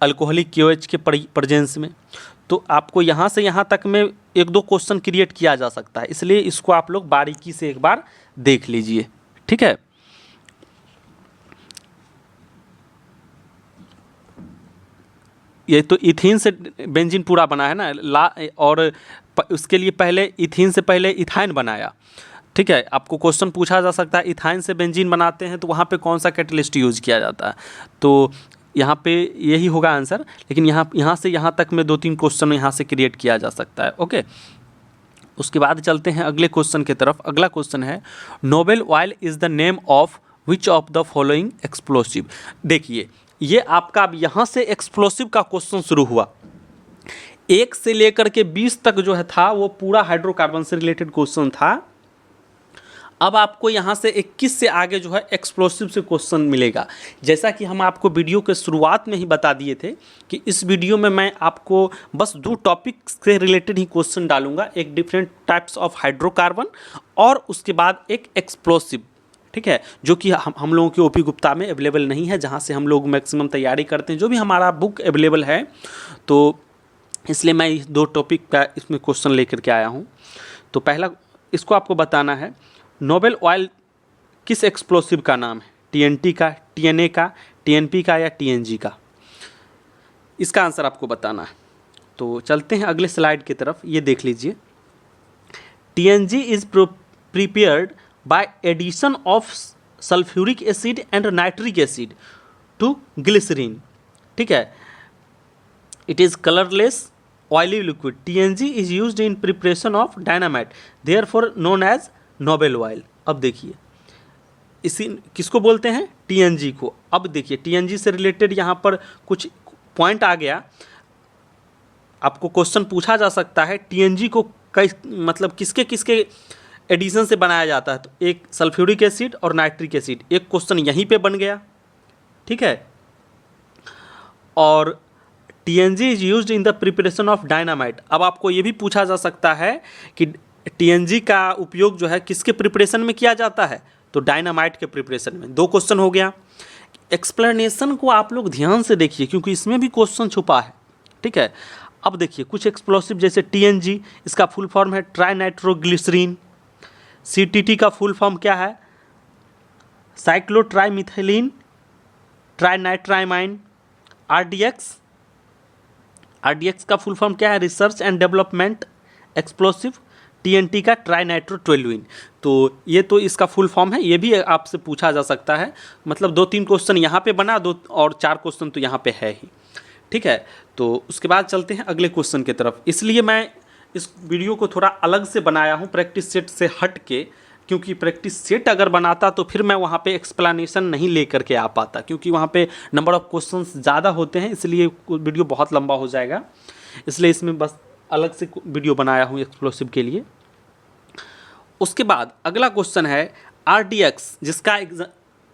अल्कोहलिक KOH के प्रेजेंस में। तो आपको यहाँ से यहाँ तक में एक दो क्वेश्चन क्रिएट किया जा सकता है, इसलिए इसको आप लोग बारीकी से एक बार देख लीजिए। ठीक है, ये तो इथिन से बेंजीन पूरा बना है ना, और उसके लिए पहले इथिन से पहले इथाइन बनाया। ठीक है, आपको क्वेश्चन पूछा जा सकता है, इथाइन से बेंजीन बनाते हैं तो वहाँ पे कौन सा कैटलिस्ट यूज़ किया जाता है? तो यहाँ पे यही होगा आंसर, लेकिन यहाँ से यहाँ तक में 2-3 क्वेश्चन यहाँ से क्रिएट किया जा सकता है। ओके, उसके बाद चलते हैं अगले क्वेश्चन की तरफ। अगला क्वेश्चन है, Nobel oil is the name of which of the following explosive. देखिए, ये आपका अब यहाँ से एक्सप्लोसिव का क्वेश्चन शुरू हुआ। 1 से लेकर के 20 तक जो है था वो पूरा हाइड्रोकार्बन से रिलेटेड क्वेश्चन था। अब आपको यहाँ से 21 से आगे जो है एक्सप्लोसिव से क्वेश्चन मिलेगा। जैसा कि हम आपको वीडियो के शुरुआत में ही बता दिए थे कि इस वीडियो में मैं आपको बस 2 टॉपिक से रिलेटेड ही क्वेश्चन डालूंगा, एक डिफरेंट टाइप्स ऑफ हाइड्रोकार्बन और उसके बाद एक एक्सप्लोसिव। ठीक है, जो कि हम लोगों के OP गुप्ता में अवेलेबल नहीं है, जहाँ से हम लोग मैक्सिमम तैयारी करते हैं। जो भी हमारा बुक अवेलेबल है, तो इसलिए मैं इस 2 टॉपिक का इसमें क्वेश्चन लेकर के आया हूँ। तो पहला इसको आपको बताना है, नोबेल ऑयल किस एक्सप्लोसिव का नाम है? TNT का, TNA का, TNP का या TNG का? इसका आंसर आपको बताना है। तो चलते हैं अगले स्लाइड की तरफ, ये देख लीजिए। TNG is prepared by addition of sulphuric acid and nitric acid to glycerine. ठीक है, it is colourless oily liquid. TNG is used in preparation of dynamite, therefore known as Nobel oil. अब देखिए, इसी किसको बोलते हैं? TNG को। अब देखिए, TNG से रिलेटेड यहाँ पर कुछ पॉइंट आ गया। आपको क्वेश्चन पूछा जा सकता है, TNG को मतलब किसके किसके एडिशन से बनाया जाता है? तो एक सल्फ्यूरिक एसिड और नाइट्रिक एसिड, एक क्वेश्चन यहीं पे बन गया। ठीक है, और TNG is used in the preparation of dynamite. अब आपको ये भी पूछा जा सकता है कि TNG का उपयोग जो है किसके प्रिपरेशन में किया जाता है? तो डायनामाइट के प्रिपरेशन में। 2 क्वेश्चन हो गया। एक्सप्लेनेशन को आप लोग ध्यान से देखिए, क्योंकि इसमें भी क्वेश्चन छुपा है। ठीक है, अब देखिए, कुछ एक्सप्लोसिव जैसे TNG, इसका फुल फॉर्म है ट्राई नाइट्रोग्लिसरीन। CTT का फुल फॉर्म क्या है? साइक्लोट्राइमिथाइलिन ट्राइनाइट्राइमाइन। RDX का फुल फॉर्म क्या है? Research and development explosive. TNT का ट्राइनाइट्रोटोलुइन। तो ये तो इसका फुल फॉर्म है, ये भी आपसे पूछा जा सकता है। मतलब 2-3 क्वेश्चन यहाँ पे बना, 2 और 4 क्वेश्चन तो यहाँ पे है ही। ठीक है, तो उसके बाद चलते हैं अगले क्वेश्चन की तरफ। इसलिए मैं इस वीडियो को थोड़ा अलग से बनाया हूँ प्रैक्टिस सेट से हट के, क्योंकि प्रैक्टिस सेट अगर बनाता तो फिर मैं वहाँ पे एक्सप्लेनेशन नहीं लेकर के आ पाता, क्योंकि वहाँ पे नंबर ऑफ़ क्वेश्चंस ज़्यादा होते हैं, इसलिए वीडियो बहुत लंबा हो जाएगा। इसलिए इसमें बस अलग से वीडियो बनाया हूँ एक्सप्लोसिव के लिए। उसके बाद अगला क्वेश्चन है RDX, जिसका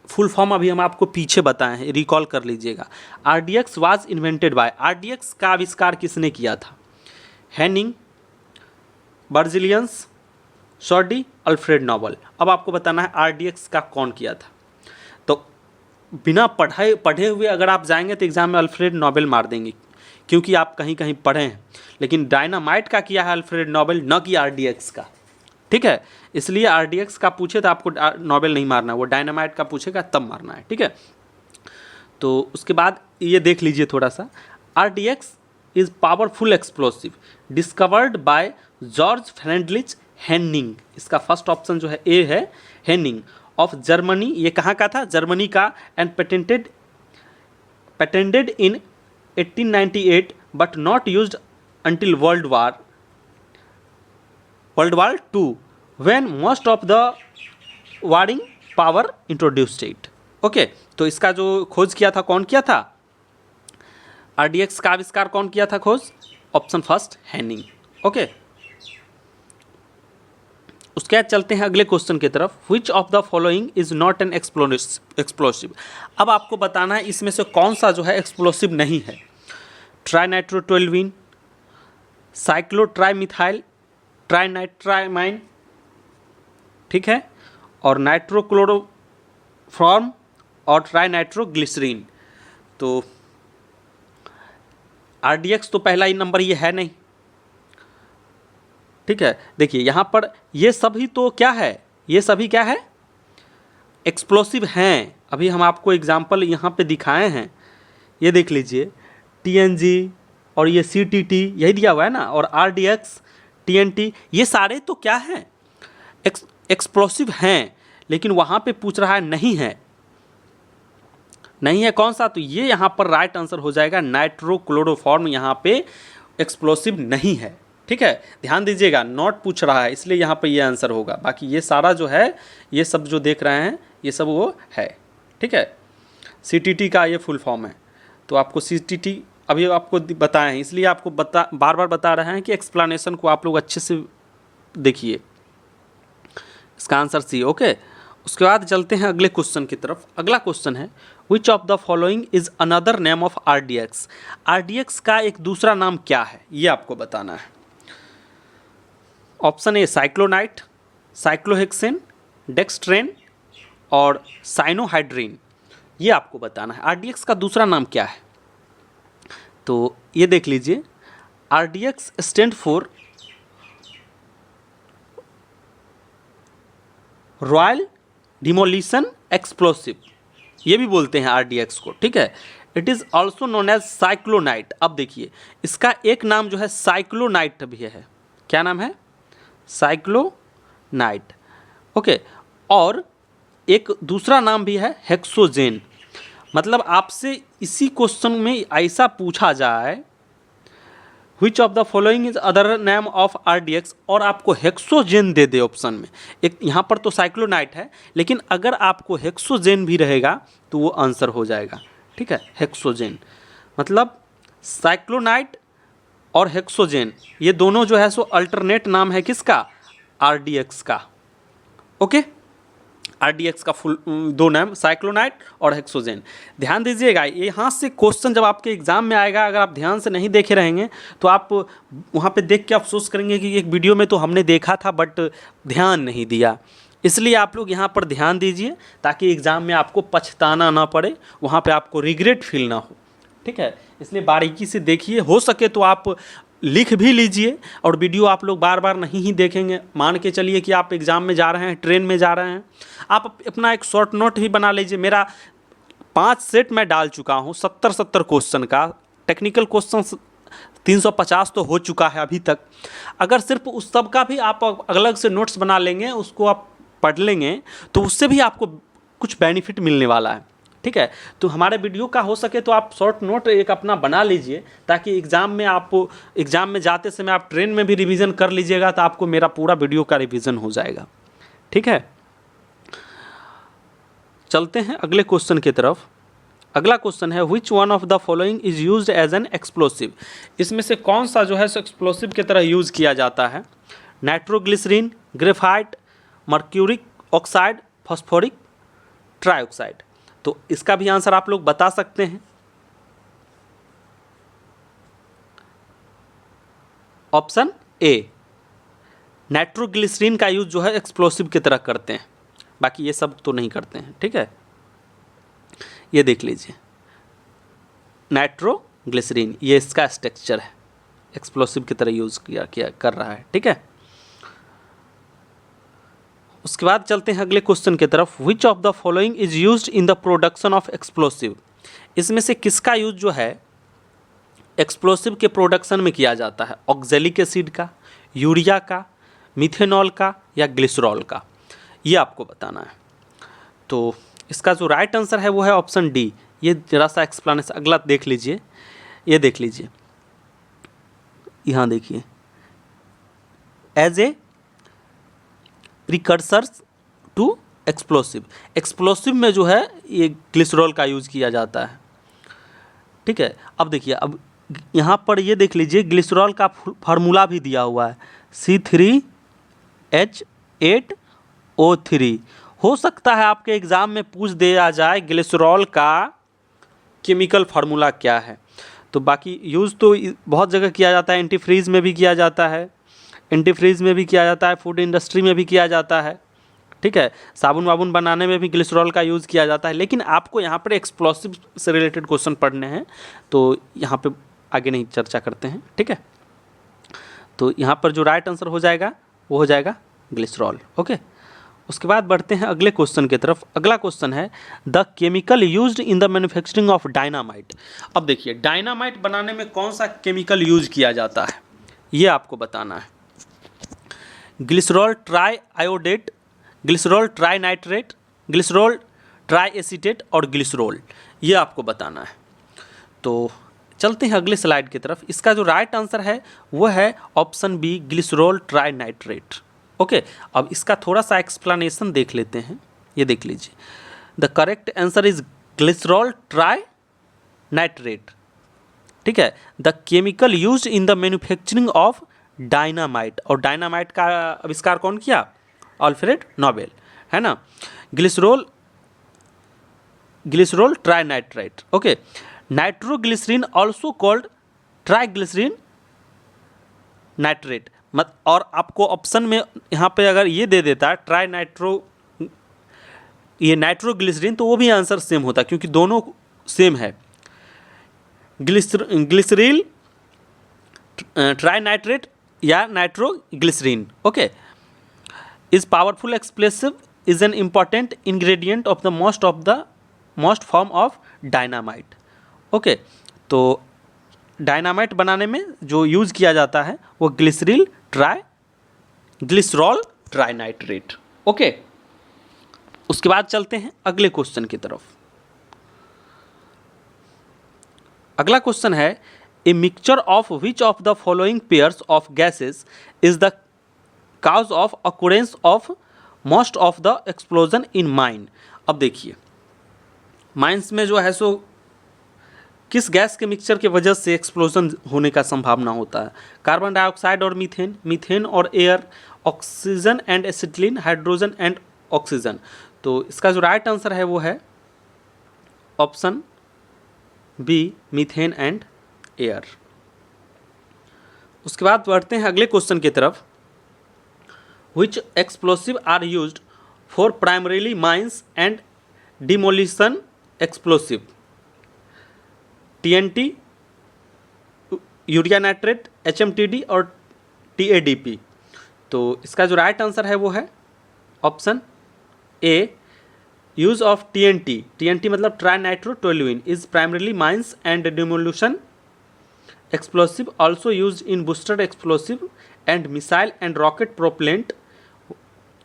फुल फॉर्म अभी हम आपको पीछे बताए हैं, रिकॉल कर लीजिएगा। RDX was invented by, RDX का आविष्कार किसने किया था? Henning, Berzelius, Shordy, Alfred Nobel. अब आपको बताना है RDX का कौन किया था। तो बिना पढ़े हुए अगर आप जाएंगे तो एग्जाम में अल्फ्रेड नोबल मार देंगे, क्योंकि आप कहीं कहीं पढ़े हैं, लेकिन डायनामाइट का किया है अल्फ्रेड नोबल, न कि RDX का। ठीक है, इसलिए RDX का पूछे तो आपको नोबल नहीं मारना है, वो डायनामाइट का पूछेगा तब मारना है। ठीक है, तो उसके बाद ये देख लीजिए थोड़ा सा। RDX is powerful explosive discovered by George Freundlich Hanning. इसका फर्स्ट ऑप्शन जो है ए है, हेनिंग ऑफ जर्मनी। ये कहाँ का था? जर्मनी का। And patented in 1898 but not used until world war II, when most of the warring power introduced it। Okay, तो इसका जो खोज किया था कौन किया था? RDX का आविष्कार कौन किया था खोज? Option first, Hanning. ओके, उसके बाद चलते हैं अगले क्वेश्चन की तरफ। विच of the following is not an explosive. अब आपको बताना है इसमें से कौन सा जो है एक्सप्लोसिव नहीं है। ट्राइनाइट्रोटोल्यूइन, साइक्लोट्राइमिथाइल, ट्राइनाइट्रामाइन, ठीक है, और नाइट्रोक्लोरोफॉर्म और ट्राइनाइट्रोग्लिसरीन। तो RDX तो पहला ही नंबर ये है नहीं। ठीक है, देखिए यहाँ पर ये सभी तो क्या है, ये सभी क्या है? एक्सप्लोसिव हैं। अभी हम आपको एग्जाम्पल यहाँ पे दिखाए हैं, ये देख लीजिए, TNG और ये CTT यही दिया हुआ है ना, और RDX, TNT, ये सारे तो क्या हैं? एक्सप्लोसिव हैं, लेकिन वहाँ पे पूछ रहा है नहीं है। नहीं है कौन सा? तो ये यहाँ पर राइट आंसर हो जाएगा नाइट्रोक्लोरोफॉर्म, यहाँ पे एक्सप्लोसिव नहीं है। ठीक है, ध्यान दीजिएगा, नॉट पूछ रहा है, इसलिए यहाँ पे ये आंसर होगा। बाकी ये सारा जो है, ये सब जो देख रहे हैं, ये सब वो है। ठीक है, CTT का ये फुल फॉर्म है। तो आपको CTT अभी आपको बताएं हैं, इसलिए आपको बार बार बता रहे हैं कि एक्सप्लेनेशन को आप लोग अच्छे से देखिए। इसका आंसर सी। ओके, उसके बाद चलते हैं अगले क्वेश्चन की तरफ। अगला क्वेश्चन है which of the following is another name of RDX। RDX का एक दूसरा नाम क्या है, ये आपको बताना है। ऑप्शन ए साइक्लोनाइट, साइक्लोहेक्सेन, डेक्सट्रेन और साइनोहाइड्रीन। ये आपको बताना है RDX का दूसरा नाम क्या है। तो ये देख लीजिए, RDX stand for royal demolition explosive, ये भी बोलते हैं RDX को। ठीक है, it is also known as cyclonite. अब देखिए, इसका एक नाम जो है साइक्लोनाइट भी है। क्या नाम है? साइक्लोनाइट। ओके, और एक दूसरा नाम भी है हेक्सोजेन। मतलब आपसे इसी क्वेश्चन में ऐसा पूछा जाए विच of the following is other name of RDX, और आपको हेक्सोजेन दे दे ऑप्शन में। एक यहाँ पर तो साइक्लोनाइट है, लेकिन अगर आपको हेक्सोजेन भी रहेगा तो वो आंसर हो जाएगा। ठीक है, हेक्सोजेन मतलब साइक्लोनाइट और हेक्सोजेन, ये दोनों जो है सो अल्टरनेट नाम है किसका? RDX का। ओके, RDX का फुल दो नाम साइक्लोनाइट और हेक्सोजेन। ध्यान दीजिएगा, यहाँ से क्वेश्चन जब आपके एग्जाम में आएगा, अगर आप ध्यान से नहीं देखे रहेंगे तो आप वहाँ पे देख के अफसोस करेंगे कि एक वीडियो में तो हमने देखा था बट ध्यान नहीं दिया। इसलिए आप लोग यहाँ पर ध्यान दीजिए, ताकि एग्ज़ाम में आपको पछताना ना पड़े, वहाँ पे आपको रिग्रेट फील ना हो। ठीक है, इसलिए बारीकी से देखिए, हो सके तो आप लिख भी लीजिए, और वीडियो आप लोग बार बार नहीं ही देखेंगे। मान के चलिए कि आप एग्ज़ाम में जा रहे हैं, ट्रेन में जा रहे हैं, आप अपना एक शॉर्ट नोट ही बना लीजिए। मेरा 5 सेट मैं डाल चुका हूँ 70 क्वेश्चन का। टेक्निकल क्वेश्चन 350 तो हो चुका है अभी तक। अगर सिर्फ उस सब का भी आप अलग से नोट्स बना लेंगे, उसको आप पढ़ लेंगे, तो उससे भी आपको कुछ बेनिफिट मिलने वाला है। ठीक है। तो हमारे वीडियो का हो सके तो आप शॉर्ट नोट एक अपना बना लीजिए, ताकि एग्ज़ाम में जाते समय आप ट्रेन में भी रिवीजन कर लीजिएगा, तो आपको मेरा पूरा वीडियो का रिवीजन हो जाएगा। ठीक है, चलते हैं अगले क्वेश्चन की तरफ। अगला क्वेश्चन है which one of the following is used as an explosive. इसमें से कौन सा जो है एक्सप्लोसिव की तरह यूज़ किया जाता है? Nitroglycerine, graphite, mercuric oxide, phosphoric trioxide. तो इसका भी आंसर आप लोग बता सकते हैं। ऑप्शन ए, नाइट्रोग्लिसरीन का यूज जो है एक्सप्लोसिव की तरह करते हैं, बाकी ये सब तो नहीं करते हैं। ठीक है, ये देख लीजिए नाइट्रोग्लिसरीन, ये इसका स्ट्रक्चर है, एक्सप्लोसिव की तरह यूज किया कर रहा है। ठीक है, उसके बाद चलते हैं अगले क्वेश्चन की तरफ। विच of the following is used in the production of explosive. इसमें से किसका यूज जो है एक्सप्लोसिव के प्रोडक्शन में किया जाता है? ऑक्जेलिक एसिड का, यूरिया का, मिथेनॉल का या ग्लिसरॉल का, ये आपको बताना है। तो इसका जो राइट आंसर है वो है ऑप्शन डी। ये जरा सा एक्सप्लेनेशन अगला देख लीजिए, ये देख लीजिए, यहाँ देखिए, as a precursors to explosive. Explosive में जो है ये ग्लिसरॉल का यूज़ किया जाता है। ठीक है, अब देखिए, अब यहाँ पर ये देख लीजिए ग्लिसरॉल का फार्मूला भी दिया हुआ है C3H8O3। हो सकता है आपके एग्ज़ाम में पूछ दिया जाए ग्लिसरॉल का केमिकल फार्मूला क्या है। तो बाकी यूज़ तो बहुत जगह किया जाता है, एंटीफ्रीज में भी किया जाता है, फूड इंडस्ट्री में भी किया जाता है। ठीक है, साबुन वाबुन बनाने में भी ग्लिसरॉल का यूज़ किया जाता है। लेकिन आपको यहाँ पर एक्सप्लोसिव से रिलेटेड क्वेश्चन पढ़ने हैं, तो यहाँ पे आगे नहीं चर्चा करते हैं। ठीक है, तो यहाँ पर जो राइट आंसर हो जाएगा वो हो जाएगा ग्लिसरॉल। ओके, उसके बाद बढ़ते हैं अगले क्वेश्चन की तरफ। अगला क्वेश्चन है the chemical used in the manufacturing of dynamite. अब देखिए, डायनामाइट बनाने में कौन सा केमिकल यूज किया जाता है, ये आपको बताना है। Glycerol try iodate, glycerol try nitrate, glycerol try acetate और ग्लिसरॉल, ये आपको बताना है। तो चलते हैं अगले स्लाइड की तरफ। इसका जो राइट आंसर है वो है option B, glycerol try nitrate. Okay, अब इसका थोड़ा सा एक्सप्लेनेशन देख लेते हैं, ये देख लीजिए। The correct answer is glycerol try nitrate. ठीक है, the chemical used in the manufacturing of dynamite, और डायनामाइट का आविष्कार कौन किया? अल्फ्रेड नोबेल, है ना। Glycerol try nitrate. Okay, nitroglycerine also called triglycerine nitrate. और आपको ऑप्शन में यहाँ पे अगर ये दे देता ये नाइट्रोग्लिसरीन, तो वो भी आंसर सेम होता, क्योंकि दोनों सेम है। ग्लिसरील ट्राई नाइट्रेट या nitroglycerine. Okay, is powerful explosive, is an important ingredient of the most form of dynamite. Okay, तो डायनामाइट बनाने में जो यूज़ किया जाता है वो ग्लिसरॉल ट्राई नाइट्रेट। ओके, उसके बाद चलते हैं अगले क्वेश्चन की तरफ। अगला क्वेश्चन है a mixture of which of the following pairs of gases is the cause of occurrence of most of the explosion in mine. अब देखिए, माइंस में जो है सो किस गैस के मिक्सचर के वजह से एक्सप्लोजन होने का संभावना होता है? कार्बन डाइऑक्साइड और मीथेन, मीथेन और air, oxygen and acetylene, hydrogen and oxygen. तो इसका जो राइट आंसर है वो है option B, methane and air. उसके बाद बढ़ते हैं अगले क्वेश्चन की तरफ। Which explosive are used for primarily mines and demolition explosive? TNT, urea nitrate, HMTD और TADP। तो इसका जो राइट आंसर है वो है option A, use of TNT मतलब trinitrotoluene, is primarily mines and demolition explosive, also use in booster explosive and missile and rocket propellant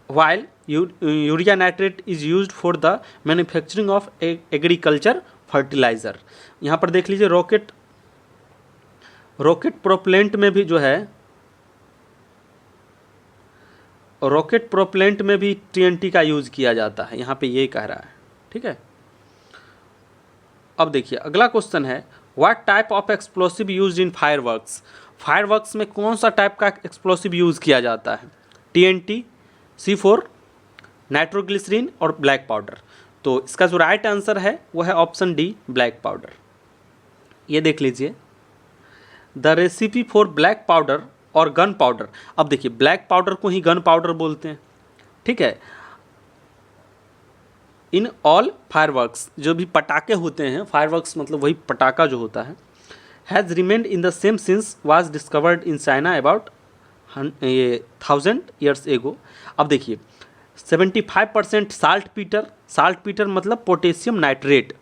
while urea nitrate is used for the manufacturing of agriculture fertilizer। यहाँ पर देख लीजिए rocket propellant में भी जो है rocket propellant में भी TNT का यूज़ किया जाता है, यहाँ पे ये कह रहा है। ठीक है, अब देखिए अगला क्वेश्चन है what type of explosive used in fireworks. Fireworks में कौन सा टाइप का एक्सप्लोसिव यूज़ किया जाता है? TNT, C4, नाइट्रोग्लिसरीन और ब्लैक पाउडर। तो इसका जो राइट आंसर है वो है ऑप्शन डी, ब्लैक पाउडर। ये देख लीजिए the recipe for black powder और गन पाउडर। अब देखिए ब्लैक पाउडर को ही गन पाउडर बोलते हैं। ठीक है, इन ऑल फायरवर्क्स, जो भी पटाखे होते हैं, फायरवर्क्स मतलब वही पटाखा जो होता है, has remained in the same since was discovered in China about 1000 years ago. अब देखिए 75% साल्ट पीटर मतलब पोटेशियम नाइट्रेट।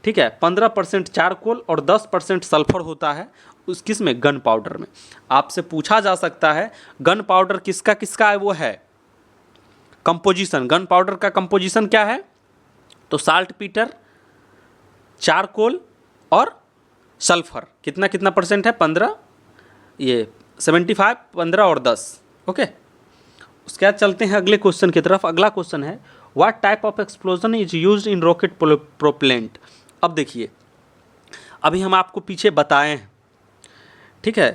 ठीक है, 15% चारकोल और 10% सल्फर होता है उस किस में, गन पाउडर में। आपसे पूछा जा सकता है गन पाउडर किसका किसका है, वो है कंपोजिशन। गन पाउडर का कंपोजिशन क्या है? तो साल्ट पीटर, चारकोल और सल्फर कितना कितना परसेंट है? 15, ये 75, 15 और 10। ओके, उसके बाद चलते हैं अगले क्वेश्चन की तरफ। अगला क्वेश्चन है what type of explosion is used in rocket propellant. अब देखिए अभी हम आपको पीछे बताए हैं। ठीक है,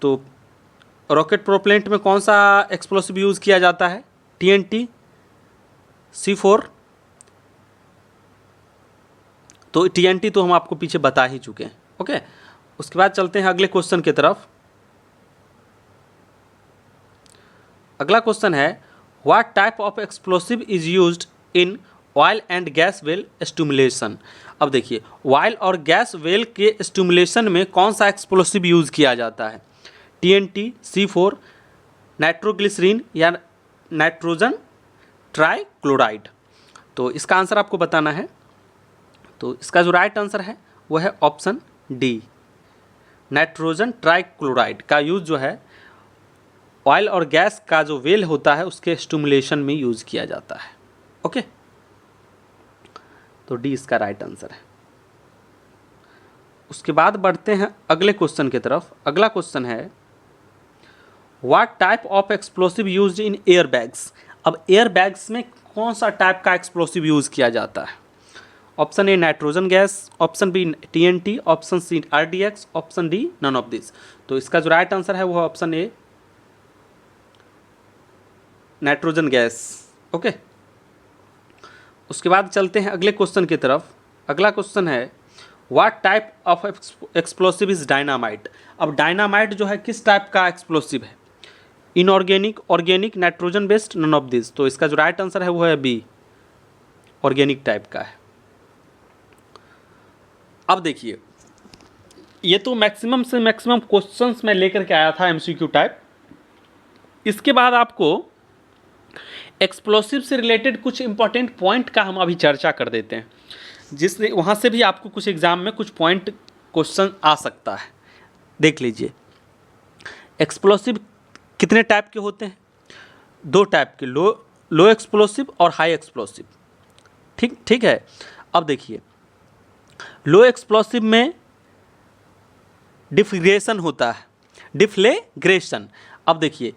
तो रॉकेट प्रोपेलेंट में कौन सा एक्सप्लोसिव यूज़ किया जाता है? TNT, C4। तो TNT तो हम आपको पीछे बता ही चुके हैं। ओके, उसके बाद चलते हैं अगले क्वेश्चन की तरफ। अगला क्वेश्चन है what type of explosive is used in oil and gas well stimulation. अब देखिए ऑयल और गैस वेल के स्टिमुलेशन में कौन सा एक्सप्लोसिव यूज़ किया जाता है? TNT, C4, नाइट्रोग्लिसरीन या नाइट्रोजन ट्राइक्लोराइड। तो इसका आंसर आपको बताना है। तो इसका जो राइट आंसर है वो है ऑप्शन डी, नाइट्रोजन ट्राइक्लोराइड का यूज़ जो है ऑयल और गैस का जो वेल होता है उसके स्टिमुलेशन में यूज़ किया जाता है। ओके, तो डी इसका राइट आंसर है। उसके बाद बढ़ते हैं अगले क्वेश्चन की तरफ। अगला क्वेश्चन है what type of explosive used in air bags. अब एयर बैग्स में कौन सा टाइप का एक्सप्लोसिव यूज़ किया जाता है? Option A nitrogen gas, option B TNT, option C RDX, option D none of this. तो इसका जो राइट आंसर है वो है option A, nitrogen gas. Okay, उसके बाद चलते हैं अगले क्वेश्चन की तरफ। अगला क्वेश्चन है what type of explosive is dynamite. अब डायनामाइट जो है किस टाइप का एक्सप्लोसिव है? Inorganic, organic, nitrogen based, none of this. तो इसका जो राइट आंसर है वो है बी, ऑर्गेनिक टाइप का है। अब देखिए ये तो मैक्सिमम से मैक्सिमम क्वेश्चंस में लेकर के आया था MCQ टाइप। इसके बाद आपको एक्सप्लोसिव से रिलेटेड कुछ इंपॉर्टेंट पॉइंट का हम अभी चर्चा कर देते हैं, जिससे वहाँ से भी आपको कुछ एग्जाम में कुछ पॉइंट क्वेश्चन आ सकता है। देख लीजिए एक्सप्लोसिव कितने टाइप के होते हैं? 2 टाइप के, लो एक्सप्लोसिव और हाई एक्सप्लोसिव। ठीक है, अब देखिए लो एक्सप्लोसिव में डिफ्लेग्रेशन होता है, डिफ्लेग्रेशन। अब देखिए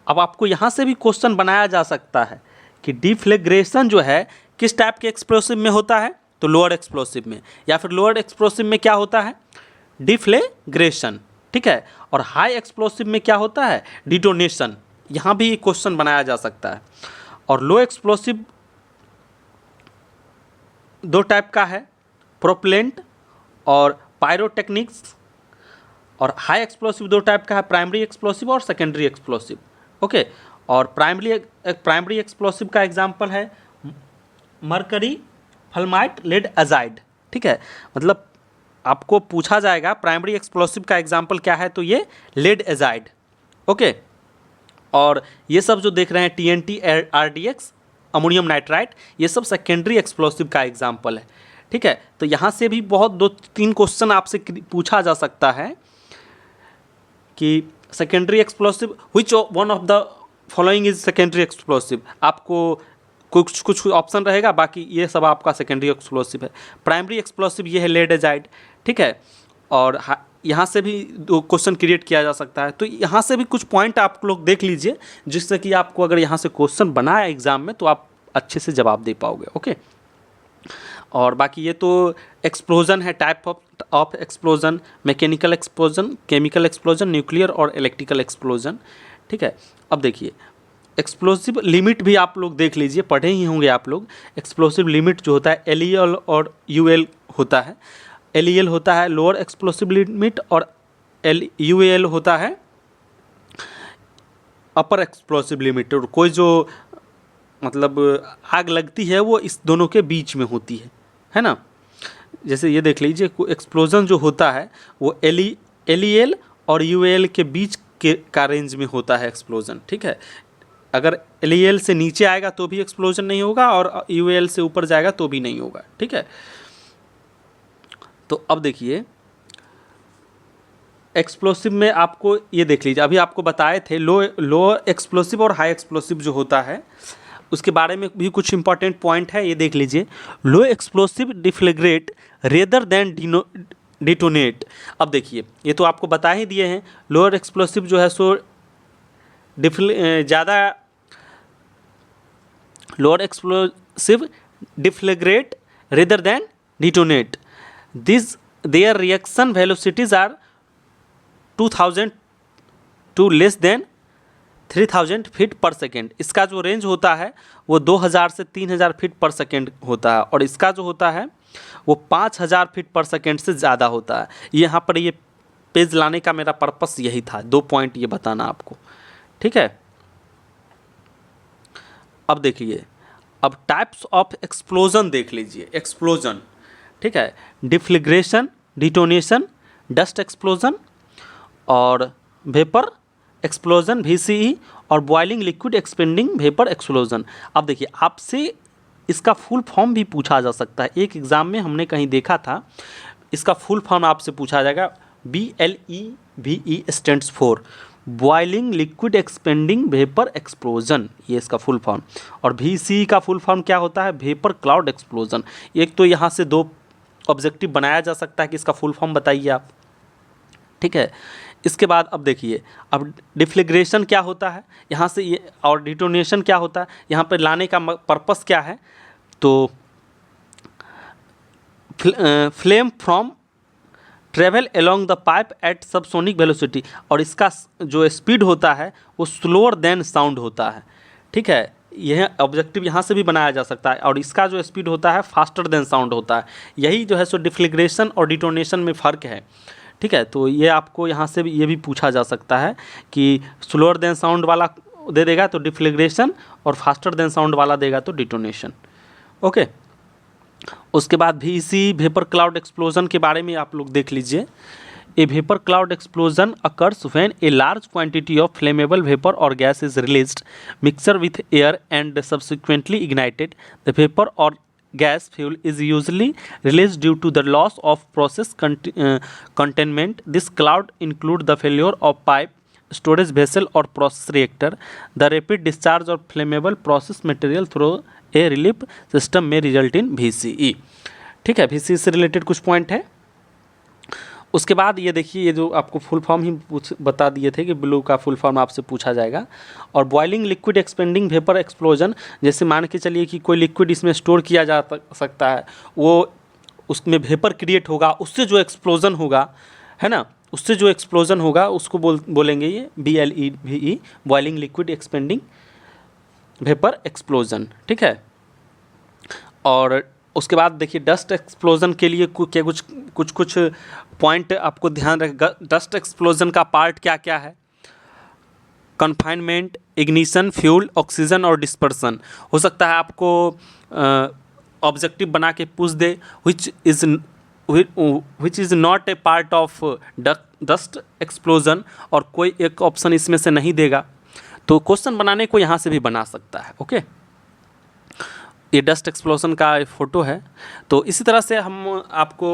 अब आपको यहाँ से भी क्वेश्चन बनाया जा सकता है कि डिफ्लेग्रेशन जो है किस टाइप के एक्सप्लोसिव में होता है? तो लोअर एक्सप्लोसिव में, या फिर लोअर एक्सप्लोसिव में क्या होता है? डिफ्लेग्रेशन। ठीक है, और हाई एक्सप्लोसिव में क्या होता है? डिटोनेशन। यहाँ भी क्वेश्चन बनाया जा सकता है। और लो एक्सप्लोसिव 2 टाइप का है, प्रोपेलेंट और पायरोटेक्निक्स। और हाई एक्सप्लोसिव 2 टाइप का है, प्राइमरी एक्सप्लोसिव और सेकेंडरी एक्सप्लोसिव। ओके, और प्राइमरी एक्सप्लोसिव का एग्जांपल है मरकरी, फलमाइट, लेड एजाइड। ठीक है, मतलब आपको पूछा जाएगा प्राइमरी एक्सप्लोसिव का एग्जांपल क्या है, तो ये लेड एजाइड। ओके, और ये सब जो देख रहे हैं TNT, RDX, अमोनियम नाइट्राइट, ये सब सेकेंडरी एक्सप्लोसिव का एग्जांपल है। ठीक है, तो यहाँ से भी बहुत 2-3 क्वेश्चन आपसे पूछा जा सकता है कि secondary explosive, which one of the following is secondary explosive, आपको कुछ कुछ ऑप्शन रहेगा, बाकी ये सब आपका सेकेंडरी एक्सप्लोसिव है। प्राइमरी एक्सप्लोसिव ये है लेड एजाइड, ठीक है। और यहाँ से भी दो क्वेश्चन क्रिएट किया जा सकता है, तो यहाँ से भी कुछ पॉइंट आप लोग देख लीजिए, जिससे कि आपको अगर यहाँ से क्वेश्चन बनाया एग्जाम में तो आप अच्छे से जवाब दे पाओगे। ओके, और बाकी ये तो एक्सप्लोजन है, type of explosion, mechanical explosion, chemical explosion, nuclear और इलेक्ट्रिकल एक्सप्लोजन, ठीक है। अब देखिए एक्सप्लोसिव लिमिट भी आप लोग देख लीजिए, पढ़े ही होंगे आप लोग। एक्सप्लोसिव लिमिट जो होता है LEL और UL होता है। LEL होता है लोअर एक्सप्लोसिव लिमिट और UAL होता है अपर एक्सप्लोसिव लिमिट। और कोई जो मतलब आग लगती है वो इस दोनों के बीच में होती है ना। जैसे ये देख लीजिए एक्सप्लोजन जो होता है वो LEL और UAL के बीच के का रेंज में होता है एक्सप्लोजन, ठीक है। अगर LEL से नीचे आएगा तो भी एक्सप्लोजन नहीं होगा और UAL से ऊपर जाएगा तो भी नहीं होगा, ठीक है। तो अब देखिए एक्सप्लोसिव में आपको ये देख लीजिए, अभी आपको बताए थे लो एक्सप्लोसिव और हाई एक्सप्लोसिव जो होता है उसके बारे में भी कुछ इंपॉर्टेंट पॉइंट है, ये देख लीजिए। लो explosive deflagrate rather than detonate. अब देखिए ये तो आपको बता ही दिए हैं, लोअर एक्सप्लोसिव जो है सो ज़्यादा lower explosive deflagrate rather than detonate. This their reaction velocities are 2000 to less than 3000 feet per second. इसका जो रेंज होता है वो 2000 से 3000 फीट पर सेकेंड होता है, और इसका जो होता है वो 5000 फीट पर सेकेंड से ज़्यादा होता है। यहाँ पर ये पेज लाने का मेरा पर्पस यही था, 2 पॉइंट ये बताना आपको, ठीक है। अब देखिए अब टाइप्स ऑफ एक्सप्लोजन देख लीजिए। एक्सप्लोजन, ठीक है, डिफ्लेग्रेशन, डिटोनेशन, डस्ट एक्सप्लोजन और वेपर एक्सप्लोजन VCE और boiling liquid expanding vapour explosion. अब देखिए आपसे इसका फुल फॉर्म भी पूछा जा सकता है, एक एग्ज़ाम में हमने कहीं देखा था, इसका फुल फॉर्म आपसे पूछा जाएगा। BLEVE stands for boiling liquid expanding vapour explosion, ये इसका फुल फॉर्म। और VCE का फुल फॉर्म क्या होता है? Vapour cloud explosion. एक तो यहाँ से 2 ऑब्जेक्टिव बनाया जा सकता है कि इसका फुल फॉर्म बताइए आप, ठीक है। इसके बाद अब देखिए अब डिफ्लेग्रेशन क्या होता है यहाँ से ये, और डिटोनेशन क्या होता है, यहाँ पर लाने का पर्पस क्या है? तो flame from travel along the pipe at subsonic velocity, और इसका जो स्पीड होता है वो स्लोअर देन साउंड होता है, ठीक है। यह ऑब्जेक्टिव यहाँ से भी बनाया जा सकता है, और इसका जो स्पीड होता है फास्टर देन साउंड होता है। यही जो है सो डिफ्लेग्रेशन और डिटोनेशन में फ़र्क है, ठीक है। तो ये आपको यहाँ से भी ये भी पूछा जा सकता है कि स्लोअर देन साउंड वाला दे देगा तो डिफ्लेग्रेशन, और फास्टर देन साउंड वाला देगा तो डिटोनेशन, ओके। उसके बाद VC वेपर क्लाउड एक्सप्लोजन के बारे में आप लोग देख लीजिए। A vapour cloud explosion occurs when a large quantity of flammable vapour और gas is released mixer with air and subsequently ignited. The vapour और gas fuel is usually released due to the loss of process containment. This cloud include the failure of pipe, storage vessel or process reactor. The rapid discharge of flammable process material through a relief system may result in VCE, ठीक है। VCE से related कुछ point है। उसके बाद ये देखिए ये जो आपको फुल फॉर्म ही बता दिए थे कि ब्लू का फुल फॉर्म आपसे पूछा जाएगा। और boiling liquid expanding vapour explosion, जैसे मान के चलिए कि कोई लिक्विड इसमें स्टोर किया जा सकता है, वो उसमें वेपर क्रिएट होगा, उससे जो एक्सप्लोजन होगा, है ना, उससे जो एक्सप्लोजन होगा उसको बोलेंगे ये BLEVE boiling liquid expanding vapour explosion, ठीक है। और उसके बाद देखिए डस्ट एक्सप्लोजन के लिए कुछ पॉइंट आपको ध्यान रखेगा। डस्ट एक्सप्लोजन का पार्ट क्या क्या है? कन्फाइनमेंट, इग्निशन, फ्यूल, ऑक्सीजन और डिस्पर्सन। हो सकता है आपको ऑब्जेक्टिव बना के पूछ दे which is not a part of dust explosion, और कोई एक ऑप्शन इसमें से नहीं देगा, तो क्वेश्चन बनाने को यहाँ से भी बना सकता है, ओके। ये डस्ट एक्सप्लोजन का फ़ोटो है। तो इसी तरह से हम आपको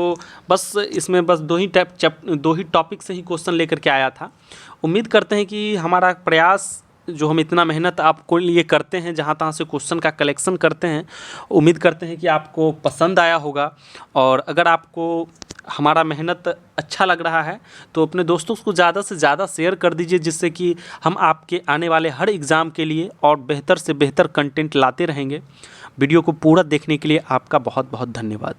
बस इसमें बस 2 ही टॉपिक से ही क्वेश्चन लेकर के आया था। उम्मीद करते हैं कि हमारा प्रयास जो हम इतना मेहनत आपको लिए करते हैं, जहाँ तहाँ से क्वेश्चन का कलेक्शन करते हैं, उम्मीद करते हैं कि आपको पसंद आया होगा। और अगर आपको हमारा मेहनत अच्छा लग रहा है तो अपने दोस्तों को ज़्यादा से ज़्यादा शेयर कर दीजिए, जिससे कि हम आपके आने वाले हर एग्ज़ाम के लिए और बेहतर से बेहतर कंटेंट लाते रहेंगे। वीडियो को पूरा देखने के लिए आपका बहुत बहुत धन्यवाद।